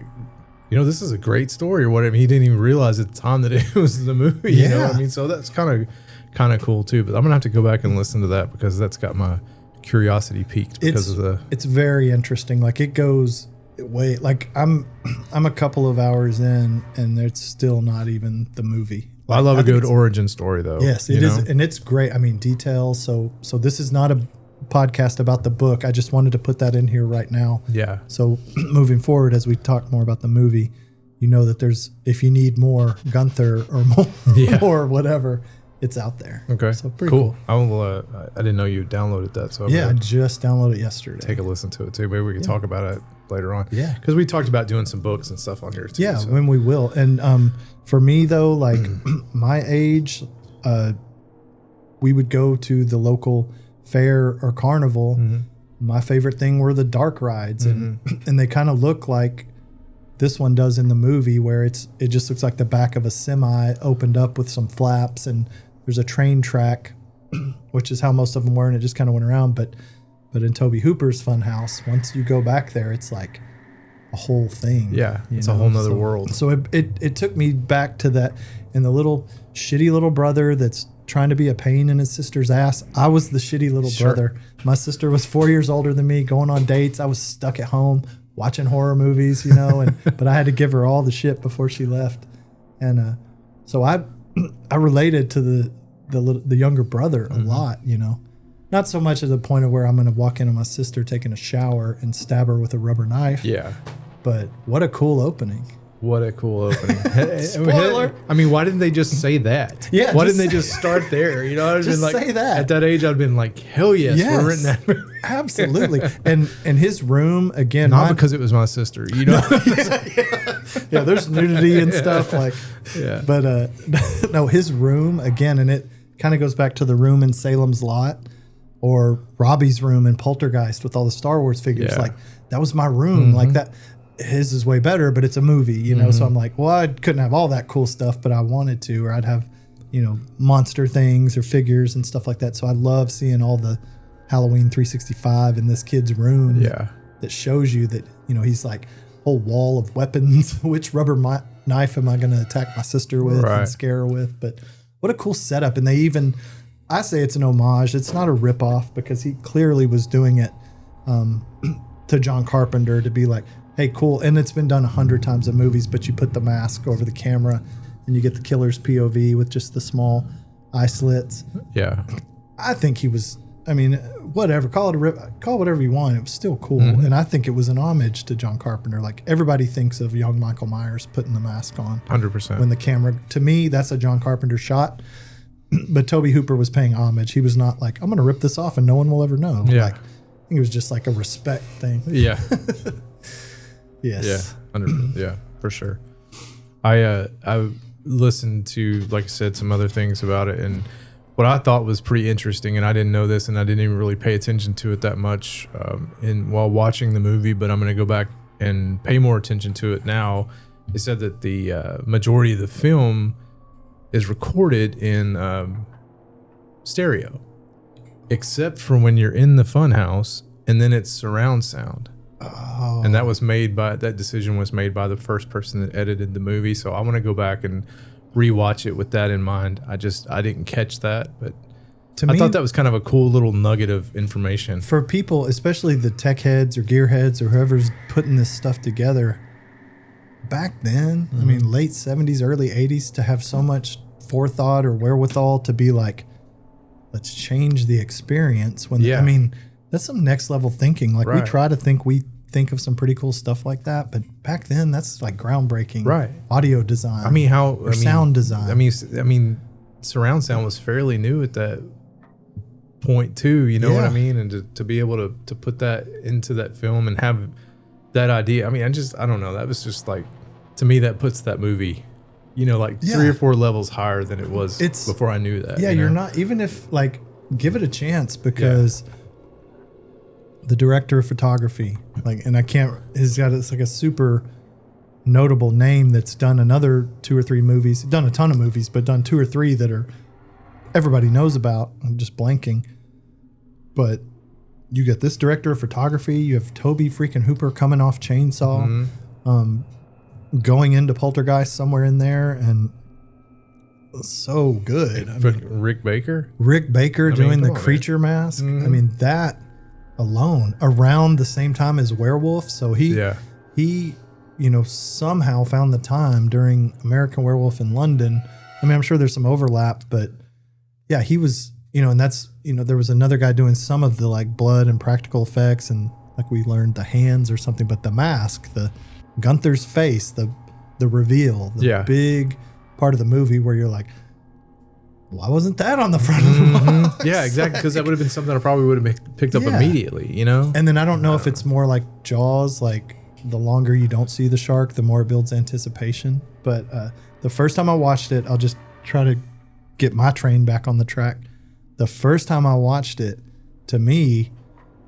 this is a great story or whatever. He didn't even realize at the time that it was the movie. You know what I mean? So that's kind of cool too. But I'm gonna have to go back and listen to that, because that's got my curiosity piqued because it's very interesting. Like, it goes way, like I'm a couple of hours in, and it's still not even the movie. Well, I love a good origin story, though. Yes, it is, and it's great. I mean, details. So this is not a podcast about the book. I just wanted to put that in here right now. Yeah. So moving forward, as we talk more about the movie, you know that there's, if you need more Gunther or more whatever, it's out there. Okay. So pretty cool. I didn't know you downloaded that. So I just downloaded it yesterday. Take a listen to it too. Maybe we can talk about it later on. Yeah. Because we talked about doing some books and stuff on here too. Yeah, when we will. And for me though, like my age, we would go to the local fair or carnival. My favorite thing were the dark rides, and they kind of look like this one does in the movie, where it just looks like the back of a semi opened up with some flaps, and there's a train track, which is how most of them were, and it just kind of went around. But in Tobe Hooper's Funhouse, once you go back there, it's like a whole thing. Yeah, it's a whole nother world. So it took me back to that, and the little shitty little brother that's trying to be a pain in his sister's ass. I was the shitty little brother. My sister was 4 years older than me, going on dates. I was stuck at home watching horror movies, but I had to give her all the shit before she left. And so I related to the younger brother a lot, not so much at the point of where I'm going to walk into my sister taking a shower and stab her with a rubber knife. Yeah. But what a cool opening. What a cool opening. Spoiler. I mean, why didn't they just say that? Yeah. Why didn't they just start there? I'd just been like, say that. At that age, I'd been like, hell yes. We're in that movie. Absolutely. And his room, again. Not because it was my sister, Yeah, there's nudity and stuff Yeah. But no, his room, again, and it kind of goes back to the room in Salem's Lot or Robbie's room in Poltergeist with all the Star Wars figures. Yeah. Like, that was my room. Like that. His is way better, but it's a movie, So I'm like, well, I couldn't have all that cool stuff, but I wanted to, or I'd have, monster things or figures and stuff like that. So I love seeing all the Halloween 365 in this kid's room. Yeah. That shows you that, he's like, whole wall of weapons. Which rubber knife am I going to attack my sister with and scare her with? But what a cool setup. And I say it's an homage. It's not a ripoff, because he clearly was doing it to John Carpenter, to be like, hey, cool. And it's been done 100 times in movies, but you put the mask over the camera and you get the killer's POV with just the small eye slits. Yeah. I think he was, whatever, call whatever you want. It was still cool. And I think it was an homage to John Carpenter. Like, everybody thinks of young Michael Myers putting the mask on. 100%. When the camera, to me, that's a John Carpenter shot. But Tobe Hooper was paying homage. He was not like, I'm going to rip this off and no one will ever know. Yeah. Like, I think it was just like a respect thing. Yeah. Yes. Yeah. Yeah, for sure. I listened to, like I said, some other things about it, and what I thought was pretty interesting, and I didn't know this, and I didn't even really pay attention to it that much while watching the movie, but I'm going to go back and pay more attention to it now. They said that the majority of the film is recorded in stereo, except for when you're in the funhouse, and then it's surround sound. Oh. And that decision was made by the first person that edited the movie. So I want to go back and rewatch it with that in mind. I didn't catch that, but I thought that was kind of a cool little nugget of information. For people, especially the tech heads or gear heads or whoever's putting this stuff together, back then, late 70s, early 80s, to have so much forethought or wherewithal to be like, let's change the experience. That's some next level thinking. Like, we try to think of some pretty cool stuff like that, but back then that's like groundbreaking. Audio design. Sound design. Surround sound was fairly new at that point too, what I mean? And to be able to put that into that film and have that idea. I don't know. That was just like, to me, that puts that movie, 3 or 4 levels higher than it was before I knew that. Yeah. You're not, even if give it a chance, because the director of photography, he's got it's like a super notable name that's done another 2 or 3 movies, done a ton of movies, but done 2 or 3 that are everybody knows about. I'm just blanking. But you get this director of photography, you have Tobe freaking Hooper coming off Chainsaw, going into Poltergeist somewhere in there, and so good. Rick Baker? Rick Baker doing the creature mask. That alone around the same time as Werewolf. So he somehow found the time during American Werewolf in London. I'm sure there's some overlap, but yeah, he was, and that's, there was another guy doing some of the blood and practical effects, and we learned the hands or something, but the mask, the Gunther's face, the the reveal, the big part of the movie where you're like, why wasn't that on the front of the box? Yeah, exactly. Because that would have been something I probably would have picked up immediately, you know? And then I don't know if it's more like Jaws, like the longer you don't see the shark, the more it builds anticipation. But the first time I watched it, I'll just try to get my train back on the track. The first time I watched it, to me,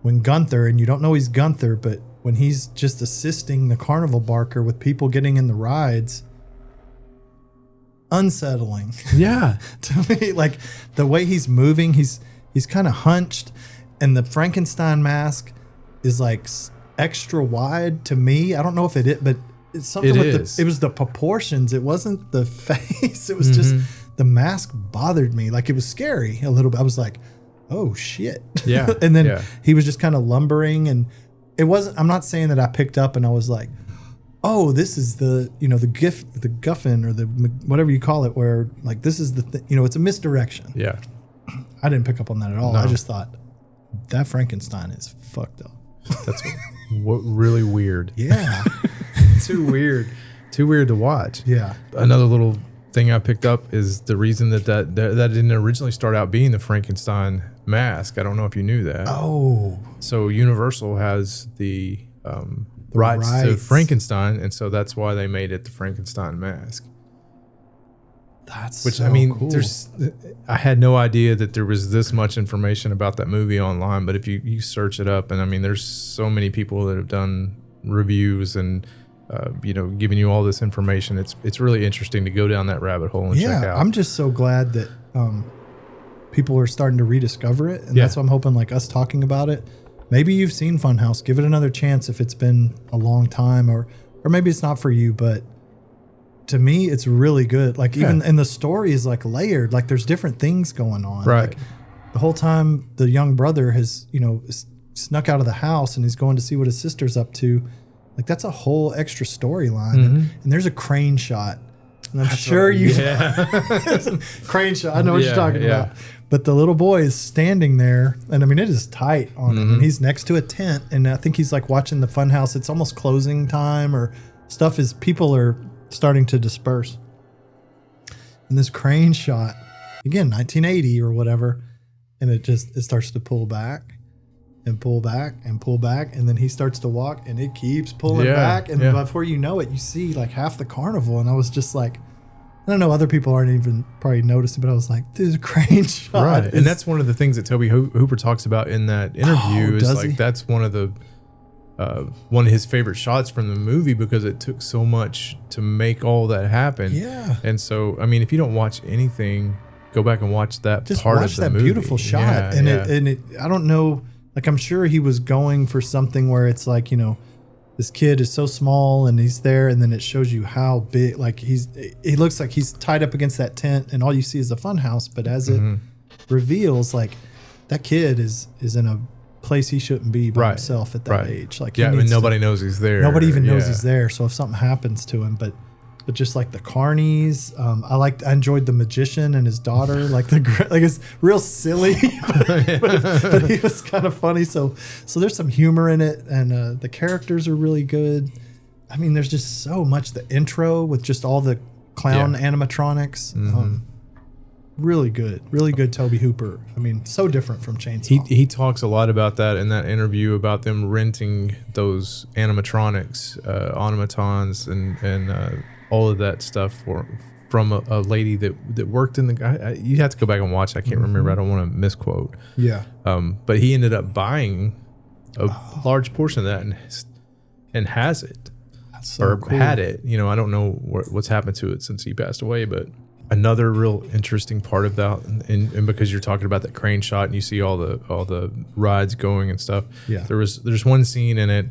when Gunther, and you don't know he's Gunther, but when he's just assisting the carnival barker with people getting in the rides, unsettling. Yeah. To me, like the way he's moving, he's kind of hunched, and the Frankenstein mask is like extra wide to me. I don't know if it is, but it's something it was the proportions. It wasn't the face. It was just the mask bothered me. Like it was scary a little bit. I was like, oh shit. Yeah. And then he was just kind of lumbering, and it wasn't, I'm not saying that I picked up and I was like, oh, this is the, you know, the guffin or the whatever you call it, where like this is the you know, it's a misdirection. Yeah. I didn't pick up on that at all. No. I just thought that Frankenstein is fucked up. That's really weird. Yeah. Too weird to watch. Yeah. Another little thing I picked up is the reason that didn't originally start out being the Frankenstein mask. I don't know if you knew that. Oh. So Universal has the rights to Frankenstein, and so that's why they made it the Frankenstein mask. That's which so I mean, cool. I had no idea that there was this much information about that movie online. But if you search it up, and I mean, there's so many people that have done reviews and you know, giving you all this information. It's really interesting to go down that rabbit hole and check out. I'm just so glad that people are starting to rediscover it, and that's what I'm hoping. Like us talking about it. Maybe you've seen Funhouse. Give it another chance if it's been a long time, or maybe it's not for you. But to me, it's really good. Like even and the story is like layered. Like there's different things going on. Right. Like the whole time the young brother has, you know, snuck out of the house and he's going to see what his sister's up to. Like that's a whole extra storyline. And there's a crane shot. And I'm sure you crane shot. I know what you're talking about. But the little boy is standing there, and I mean, it is tight on him. And he's next to a tent, and I think he's like watching the Funhouse. It's almost closing time, or stuff is, people are starting to disperse. And this crane shot, again, 1980 or whatever, and it starts to pull back and pull back and pull back, and then he starts to walk, and it keeps pulling back, and before you know it, you see like half the carnival, and I was just like, I don't know, other people aren't even probably noticing, but I was like, this is a crane shot. Right. And that's one of the things that Tobe Hooper talks about in that interview is like, that's one of his favorite shots from the movie, because it took so much to make all that happen. Yeah. And so, I mean, if you don't watch anything, go back and watch that just part watch of the that movie. Beautiful shot. Yeah, it I don't know, like I'm sure he was going for something where it's like, you know, this kid is so small and he's there, and then it shows you how big, like he looks like he's tied up against that tent, and all you see is a Funhouse. But as it reveals, like that kid is in a place he shouldn't be by himself at that age. Like and nobody knows he's there. Nobody even knows he's there. So if something happens to him, but just like the carnies, I enjoyed the magician and his daughter, like it's real silly, but he was kind of funny. So there's some humor in it, and the characters are really good. I mean, there's just so much. The intro with just all the clown animatronics, really good Tobe Hooper. I mean, so different from Chainsaw. He talks a lot about that in that interview, about them renting those animatronics, automatons, and all of that stuff from a lady that worked in the. You have to go back and watch. I can't remember. I don't want to misquote. Yeah. But he ended up buying a large portion of that and has it, so cool. Had it. You know, I don't know what's happened to it since he passed away, but. Another real interesting part about, and because you're talking about that crane shot and you see all the rides going and stuff. Yeah. There's one scene in it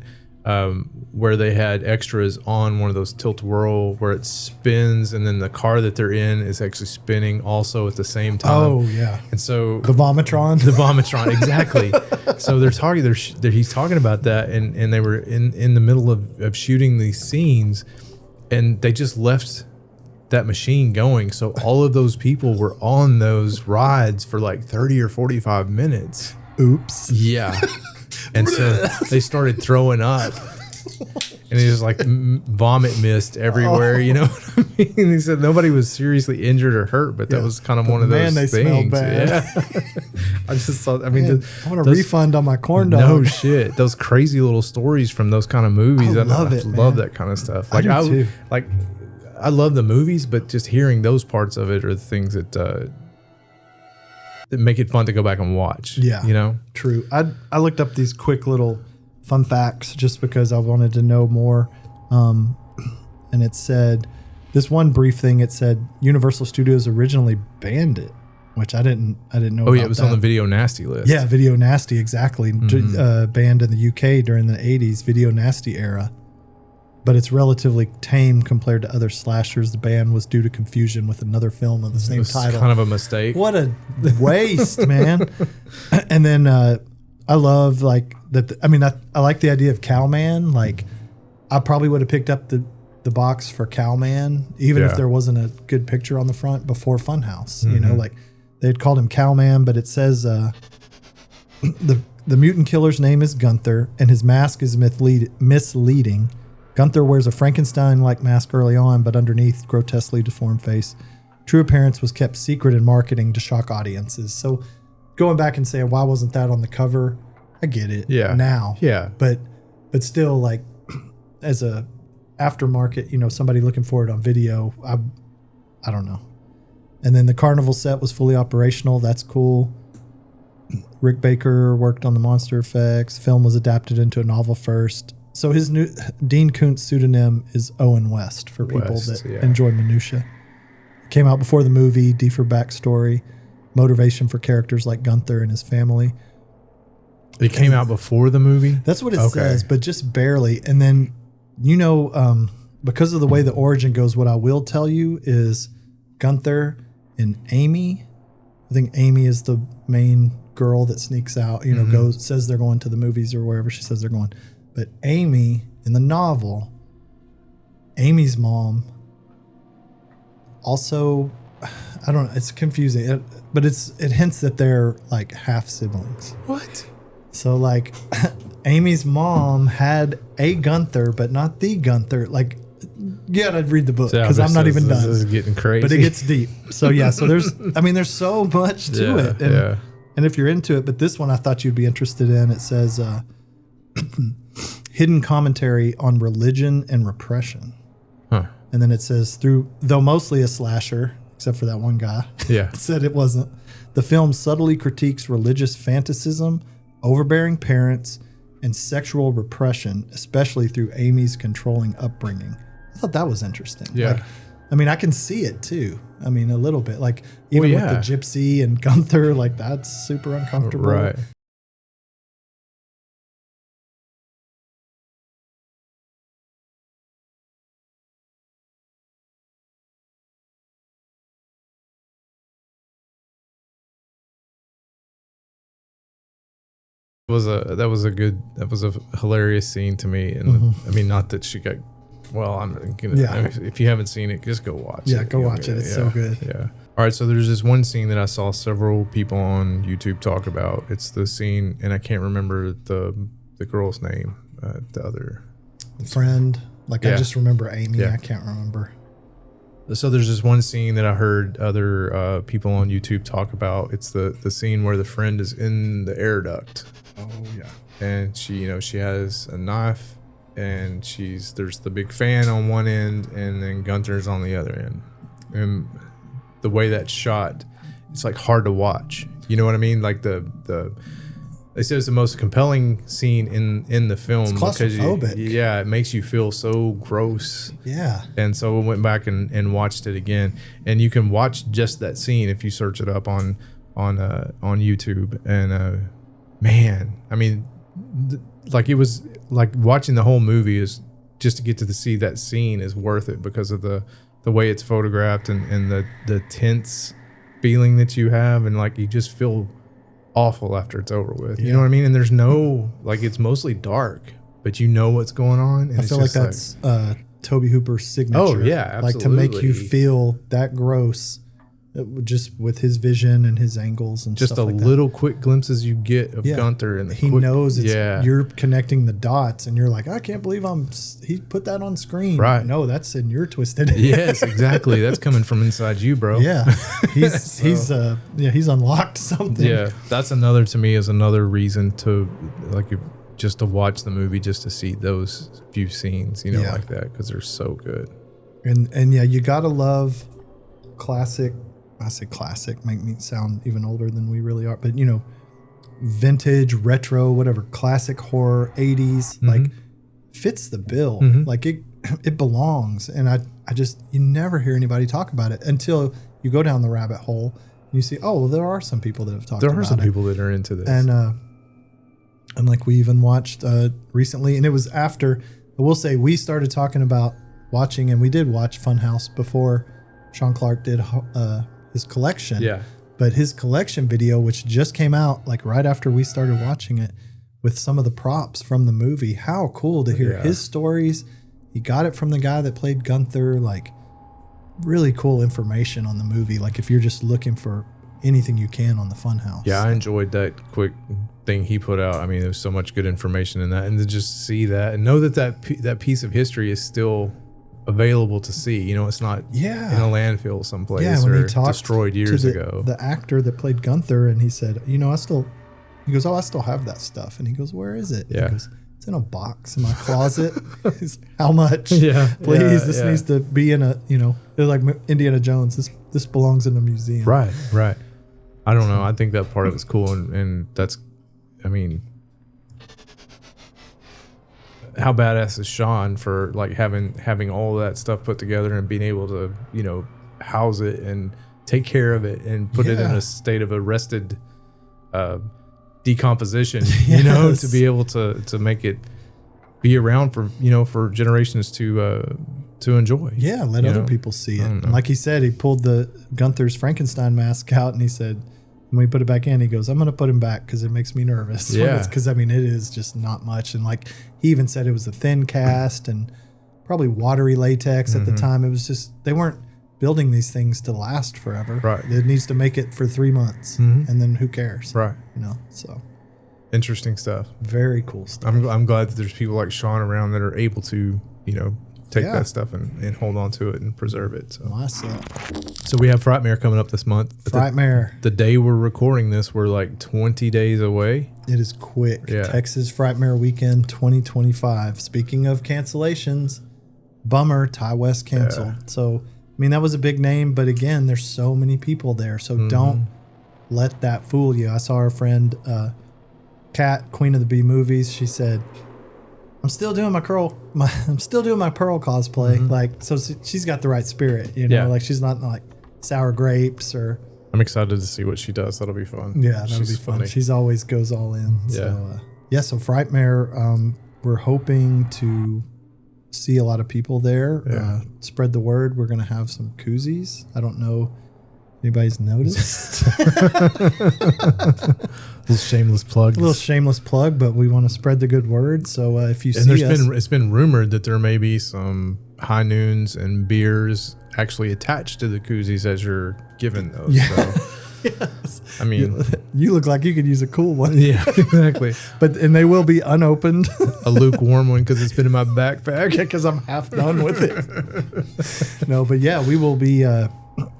where they had extras on one of those tilt-a-whirl where it spins, and then the car that they're in is actually spinning also at the same time. Oh yeah. And so the Vomitron. Exactly. So he's talking about that, and they were in the middle of shooting these scenes, and they just left that machine going, so all of those people were on those rides for like 30 or 45 minutes. Oops. Yeah. And so they started throwing up, and it's just like vomit mist everywhere. You know what I mean? He said nobody was seriously injured or hurt, but that was kind of one of those they things. smelled bad. Yeah. I just thought. I mean, I want a refund on my corn dog. No shit. Those crazy little stories from those kind of movies. I love that kind of stuff. Like I do too. Like I love the movies, but just hearing those parts of it are the things that make it fun to go back and watch. Yeah, you know. True. I looked up these quick little fun facts just because I wanted to know more, and it said this one brief thing. It said Universal Studios originally banned it, which I didn't know. Oh yeah, it was on the Video Nasty list. Yeah, Video Nasty, exactly. Banned in the UK during the 80s, Video Nasty era. But it's relatively tame compared to other slashers. The ban was due to confusion with another film of the same title. Kind of a mistake. What a waste, man. And then I love like that. I like the idea of Cowman. Like I probably would have picked up the box for Cowman, even if there wasn't a good picture on the front before Funhouse. You know, like they'd called him Cowman, but it says the mutant killer's name is Gunther, and his mask is misleading. Gunther wears a Frankenstein-like mask early on, but underneath, grotesquely deformed face. True appearance was kept secret in marketing to shock audiences. So going back and saying, why wasn't that on the cover? I get it now. Yeah. But still, like, as a aftermarket, you know, somebody looking for it on video, I don't know. And then the carnival set was fully operational. That's cool. Rick Baker worked on the monster effects. Film was adapted into a novel first. So his new Dean Koontz pseudonym is Owen West for people that enjoy minutia. Came out before the movie, deeper backstory, motivation for characters like Gunther and his family. It came out before the movie? That's what it says, but just barely. And then, you know, because of the way the origin goes, what I will tell you is Gunther and Amy. I think Amy is the main girl that sneaks out, you know, says they're going to the movies or wherever she says they're going. But Amy, in the novel, Amy's mom also, I don't know, it's confusing, but it hints that they're like half siblings. What? So like Amy's mom had a Gunther, but not the Gunther. Like, you gotta read the book because I'm not even done. This is getting crazy. But it gets deep. So yeah, so there's so much to it. And if you're into it, but this one I thought you'd be interested in. It says, hidden commentary on religion and repression. Huh. And then it says, though mostly a slasher, except for that one guy, said it wasn't, the film subtly critiques religious fanaticism, overbearing parents, and sexual repression, especially through Amy's controlling upbringing. I thought that was interesting. Yeah. Like, I mean, I can see it too. I mean, a little bit. Like, even with the gypsy and Gunther, like, that's super uncomfortable. Right. That was a hilarious scene to me, and I mean, not that she got. Well, I'm gonna. I mean, if you haven't seen it, just go watch it. Yeah, go watch it. It's so good. Yeah. All right, so there's this one scene that I saw several people on YouTube talk about. It's the scene, and I can't remember the girl's name. The other friend. Like I just remember Amy. Yeah. I can't remember. So there's this one scene that I heard other people on YouTube talk about. It's the scene where the friend is in the air duct. Oh yeah. And she has a knife, and there's the big fan on one end, and then Gunther's on the other end. And the way that's shot, it's like hard to watch. You know what I mean? Like they said it's the most compelling scene in the film. It's claustrophobic. It makes you feel so gross. Yeah. And so we went back and watched it again, and you can watch just that scene if you search it up on YouTube. And man, I mean, like it was like watching the whole movie is just to get to see that scene is worth it because of the way it's photographed and the tense feeling that you have, and like you just feel awful after it's over with. You know what I mean? And there's no, like, it's mostly dark, but you know what's going on. And I feel like that's Tobe Hooper's signature. Oh yeah, absolutely. Like to make you feel that gross just with his vision and his angles and just stuff a like little quick glimpses you get of Gunther, and he knows you're connecting the dots, and you're like, I can't believe he put that on screen. Right? No, that's in your twisted head. Yes, exactly. That's coming from inside you, bro. Yeah, he's unlocked something. Yeah, that's another reason to just to watch the movie, just to see those few scenes, like that, because they're so good. And yeah, you gotta love classic. I say classic, make me sound even older than we really are, but vintage, retro, whatever, classic horror, 80s, like fits the bill. Like it belongs. And I just, you never hear anybody talk about it until you go down the rabbit hole and you see, oh, well, there are some people that have talked about it. There are some people that are into this. And like we even watched recently, and it was after, I will say, we started talking about watching, and we did watch Funhouse before Sean Clark did his collection. Yeah. But his collection video, which just came out like right after we started watching it, with some of the props from the movie, how cool to hear his stories. He got it from the guy that played Gunther, like really cool information on the movie. Like if you're just looking for anything you can on the Funhouse. Yeah, I enjoyed that quick thing he put out. I mean, there's so much good information in that, and to just see that and know that piece of history is still available to see. It's not in a landfill someplace when or he talked destroyed years ago. The actor that played Gunther, and he said, he goes, oh, I still have that stuff. And he goes, where is it? Yeah. He goes, it's in a box in my closet. He's, how much? Yeah. Please, this needs to be in a, they're like Indiana Jones. This belongs in a museum. Right. I don't know. I think that part of it's cool, and that's, I mean, how badass is Sean for like having all that stuff put together and being able to house it and take care of it and put it in a state of arrested decomposition, to be able to make it be around for generations to enjoy. Yeah, let other people see it. And like he said, he pulled the Gunther's Frankenstein mask out, and he said, when we put it back in, he goes, I'm going to put him back because it makes me nervous. Yeah. Because, I mean, it is just not much. And like he even said it was a thin cast and probably watery latex at the time. It was just, they weren't building these things to last forever. Right. It needs to make it for 3 months. And then who cares? Right. So. Interesting stuff. Very cool stuff. I'm glad that there's people like Sean around that are able to, take that stuff and hold on to it and preserve it. So So we have Frightmare coming up this month. Frightmare. The day we're recording this, we're like 20 days away. It is quick. Yeah. Texas Frightmare Weekend 2025. Speaking of cancellations, bummer, Ty West canceled. Yeah. So, I mean, that was a big name, but again, there's so many people there. So don't let that fool you. I saw our friend Kat, Queen of the Bee Movies. She said, I'm still doing my Pearl cosplay. Like, so she's got the right spirit, like she's not like sour grapes or. I'm excited to see what she does. That'll be fun. Yeah, that'll be fun. Funny. She's always goes all in. Yeah. So Frightmare, we're hoping to see a lot of people there. Yeah. Spread the word. We're going to have some koozies. I don't know if anybody's noticed. Little shameless plug, but we want to spread the good word. So if you see it's been rumored that there may be some high noons and beers actually attached to the koozies as you're given those. Yeah. So, yes. I mean, you look like you could use a cool one. Yeah, exactly. And they will be unopened. A lukewarm one because it's been in my backpack. Yeah, because I'm half done with it. No, but yeah, we will be.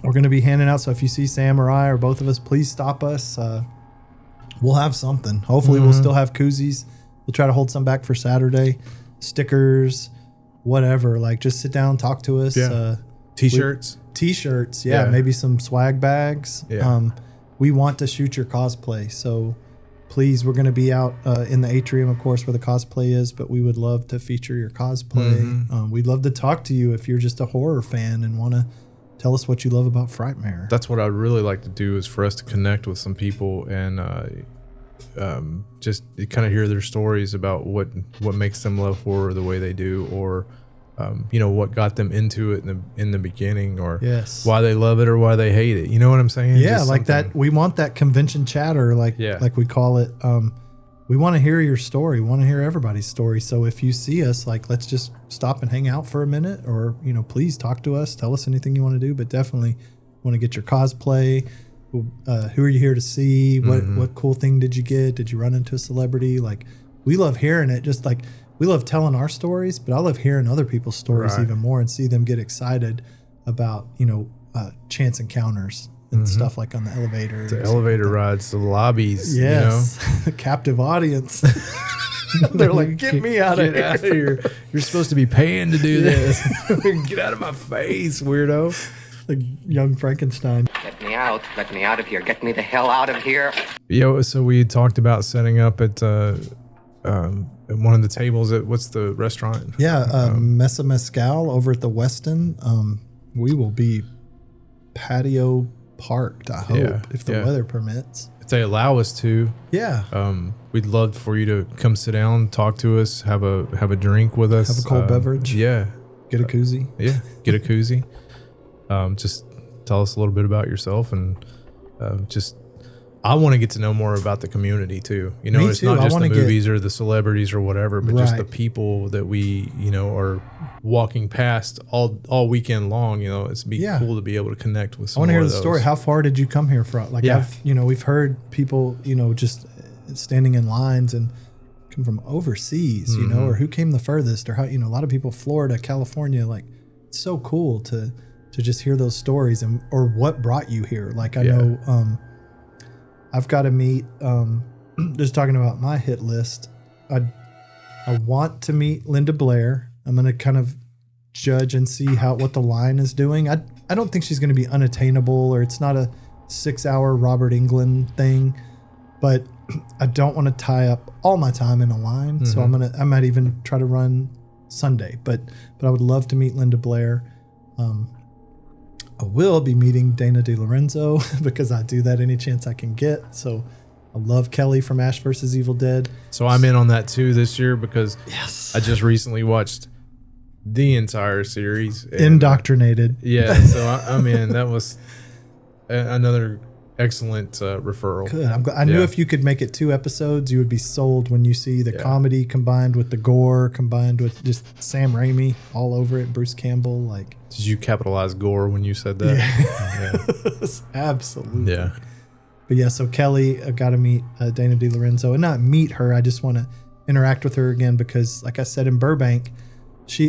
We're going to be handing out. So if you see Sam or I or both of us, please stop us. We'll have something. Hopefully we'll still have koozies. We'll try to hold some back for Saturday. Stickers, whatever. Like just sit down, talk to us. Yeah. T-shirts. T-shirts. Yeah. Maybe some swag bags. Yeah. We want to shoot your cosplay. So please, we're going to be out in the atrium, of course, where the cosplay is, but we would love to feature your cosplay. We'd love to talk to you if you're just a horror fan and want to tell us what you love about Frightmare. That's what I'd really like to do, is for us to connect with some people and just kind of hear their stories about what makes them love horror the way they do, or what got them into it in the beginning, or why they love it or why they hate it. You know what I'm saying? Yeah, just like that. We want that convention chatter, like we call it. We want to hear your story. We want to hear everybody's story. So if you see us, like, let's just stop and hang out for a minute, or please talk to us. Tell us anything you want to do, but definitely want to get your cosplay. Who are you here to see? What cool thing did you get? Did you run into a celebrity? Like, we love hearing it. Just like we love telling our stories, but I love hearing other people's stories even more and see them get excited about, chance encounters and stuff like on the elevator. The elevator rides, the lobbies. Yes. The captive audience. They're like, get me out of here. You're supposed to be paying to do this. Get out of my face, weirdo. Like young Frankenstein. Let me out. Let me out of here. Get me the hell out of here. So we talked about setting up at one of the tables at, what's the restaurant? Yeah, Mesa Mezcal over at the Westin. We will be patio parked, I hope, if the weather permits. If they allow us to. Yeah. We'd love for you to come sit down, talk to us, have a drink with us. Have a cold beverage. Yeah. Get a koozie. Yeah, get a koozie. Just tell us a little bit about yourself, and I want to get to know more about the community too. It's not just the movies or the celebrities or whatever, but just the people that we, are walking past all weekend long. It's cool to be able to connect with. I want to hear the story. How far did you come here from? Like, we've heard people, just standing in lines and come from overseas, or who came the furthest, or how, a lot of people, Florida, California, like, it's so cool to just hear those stories or what brought you here. Like, I know, I've got to meet, just talking about my hit list, I want to meet Linda Blair. I'm going to kind of judge and see what the line is doing. I don't think she's going to be unattainable, or it's not a 6-hour Robert Englund thing, but I don't want to tie up all my time in a line. So I might even try to run Sunday, but I would love to meet Linda Blair. I will be meeting Dana DeLorenzo because I do that any chance I can get. So I love Kelly from Ash vs. Evil Dead. So I'm in on that too this year because I just recently watched the entire series. Indoctrinated. Yeah, so I'm in. That was another excellent referral. Good. I knew if you could make it 2 episodes, you would be sold when you see the comedy combined with the gore, combined with just Sam Raimi all over it, Bruce Campbell. Like, did you capitalize gore when you said that? Yeah. Absolutely. Yeah. But yeah, so Kelly, I got to meet Dana DeLorenzo, and not meet her. I just want to interact with her again because, like I said, in Burbank,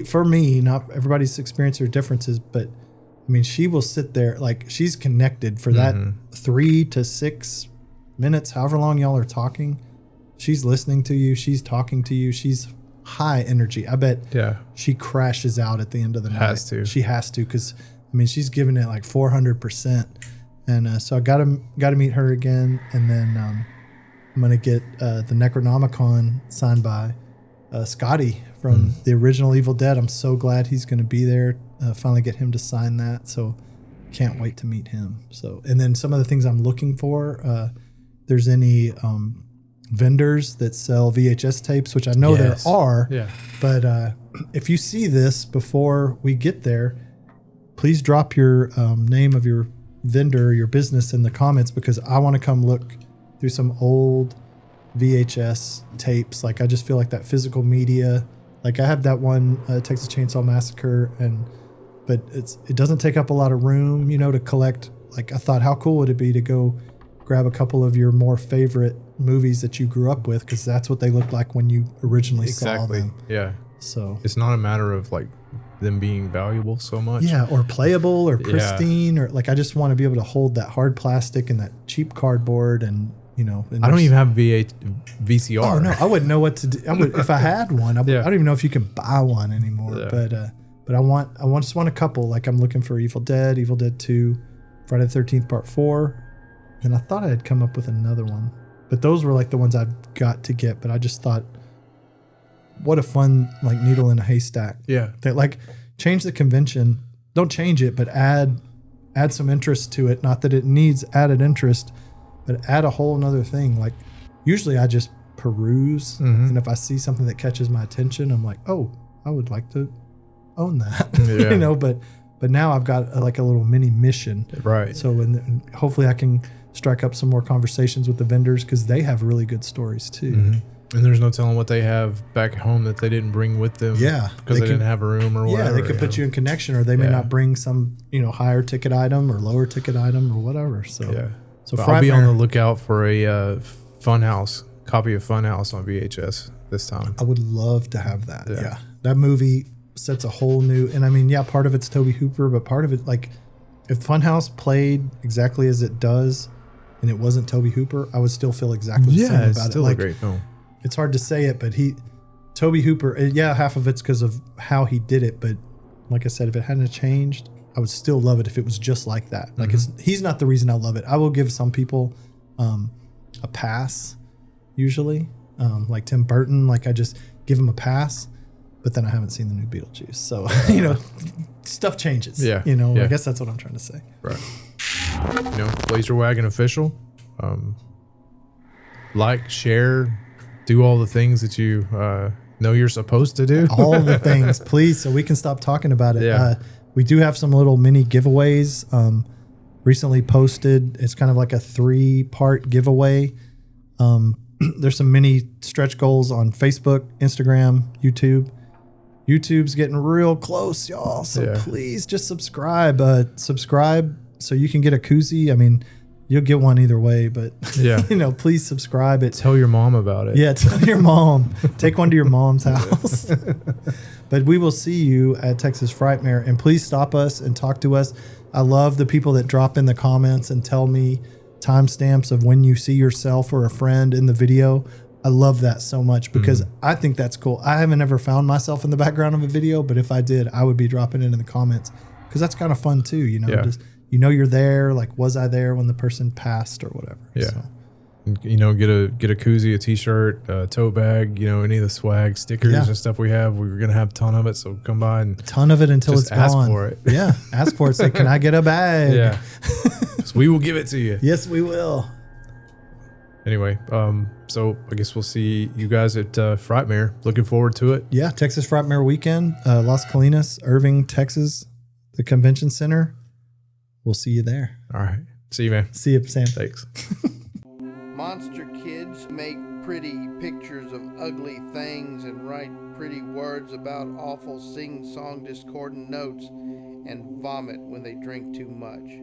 for me, not everybody's experience or differences, but I mean, she will sit there, like, she's connected for that 3 to 6 minutes, however long y'all are talking. She's listening to you. She's talking to you. She's high energy. I bet she crashes out at the end of the night. She has to, because, I mean, she's giving it like 400%. And so I got to meet her again. And then I'm going to get the Necronomicon signed by Scotty from the original Evil Dead. I'm so glad he's going to be there. Finally get him to sign that. So can't wait to meet him. So, and then some of the things I'm looking for, there's any vendors that sell VHS tapes, which I know there are. Yeah. But if you see this before we get there, please drop your name of your vendor, your business in the comments, because I want to come look through some old VHS tapes. Like, I just feel like that physical media, like I have that one Texas Chainsaw Massacre, but it doesn't take up a lot of room, to collect. Like, I thought, how cool would it be to go grab a couple of your more favorite movies that you grew up with, because that's what they looked like when you originally saw them. Yeah. So it's not a matter of like them being valuable so much. Yeah, or playable or pristine, or like, I just want to be able to hold that hard plastic and that cheap cardboard, and I don't even have VCR. Oh no, I wouldn't know what to do. I would if I had one. I don't even know if you can buy one anymore. Yeah. But I just want a couple. Like, I'm looking for Evil Dead 2, Friday the 13th Part 4, and I thought I had come up with another one. But those were like the ones I've got to get. But I just thought, what a fun, like, needle in a haystack. Yeah. That, like, change the convention. Don't change it, but add some interest to it. Not that it needs added interest, but add a whole nother thing. Like, usually I just peruse, and if I see something that catches my attention, I'm like, oh, I would like to own that. Yeah. But now I've got like a little mini mission. Right. So and hopefully I can strike up some more conversations with the vendors, because they have really good stories too. And there's no telling what they have back home that they didn't bring with them. Yeah, because they didn't have a room or whatever. Yeah, they could put you in connection, or they may not bring some, higher ticket item or lower ticket item or whatever. So yeah. So I'll be on the lookout for a Funhouse copy of Funhouse on VHS this time. I would love to have that. Yeah. That movie sets a whole new, and I mean, yeah, part of it's Tobe Hooper, but part of it, like, if Funhouse played exactly as it does and it wasn't Tobe Hooper, I would still feel exactly the same about it. Yeah, it's still a great film. It's hard to say it, but Tobe Hooper, half of it's because of how he did it, but like I said, if it hadn't changed, I would still love it if it was just like that. Like, he's not the reason I love it. I will give some people a pass, usually, like Tim Burton. Like, I just give him a pass, but then I haven't seen the new Beetlejuice, so stuff changes. Yeah, I guess that's what I'm trying to say. Right. Laser Wagon official. Like, share, do all the things that you know you're supposed to do. All the things, please, so we can stop talking about it. Yeah. We do have some little mini giveaways recently posted. It's kind of like a 3-part giveaway. There's some mini stretch goals on Facebook, Instagram, YouTube. YouTube's getting real close, y'all. So please just subscribe. Subscribe so you can get a koozie. I mean, you'll get one either way, but please subscribe. Tell your mom about it. Yeah, tell your mom. Take one to your mom's house. But we will see you at Texas Frightmare, and please stop us and talk to us. I love the people that drop in the comments and tell me timestamps of when you see yourself or a friend in the video. I love that so much because I think that's cool. I haven't ever found myself in the background of a video, but if I did, I would be dropping it in the comments because that's kind of fun too. Just, you're there. Like, was I there when the person passed or whatever? Yeah. So. Get a koozie, a t-shirt, a tote bag, any of the swag, stickers and stuff we have. We're going to have a ton of it. So come by and a ton of it until it's ask gone. for it. Yeah. Ask for it. Say, can I get a bag? Yeah. So we will give it to you. Yes, we will. Anyway, so I guess we'll see you guys at Frightmare. Looking forward to it. Yeah. Texas Frightmare Weekend, Las Colinas, Irving, Texas, the convention center. We'll see you there. All right. See you, man. See you, Sam. Thanks. Monster kids make pretty pictures of ugly things and write pretty words about awful sing-song discordant notes and vomit when they drink too much.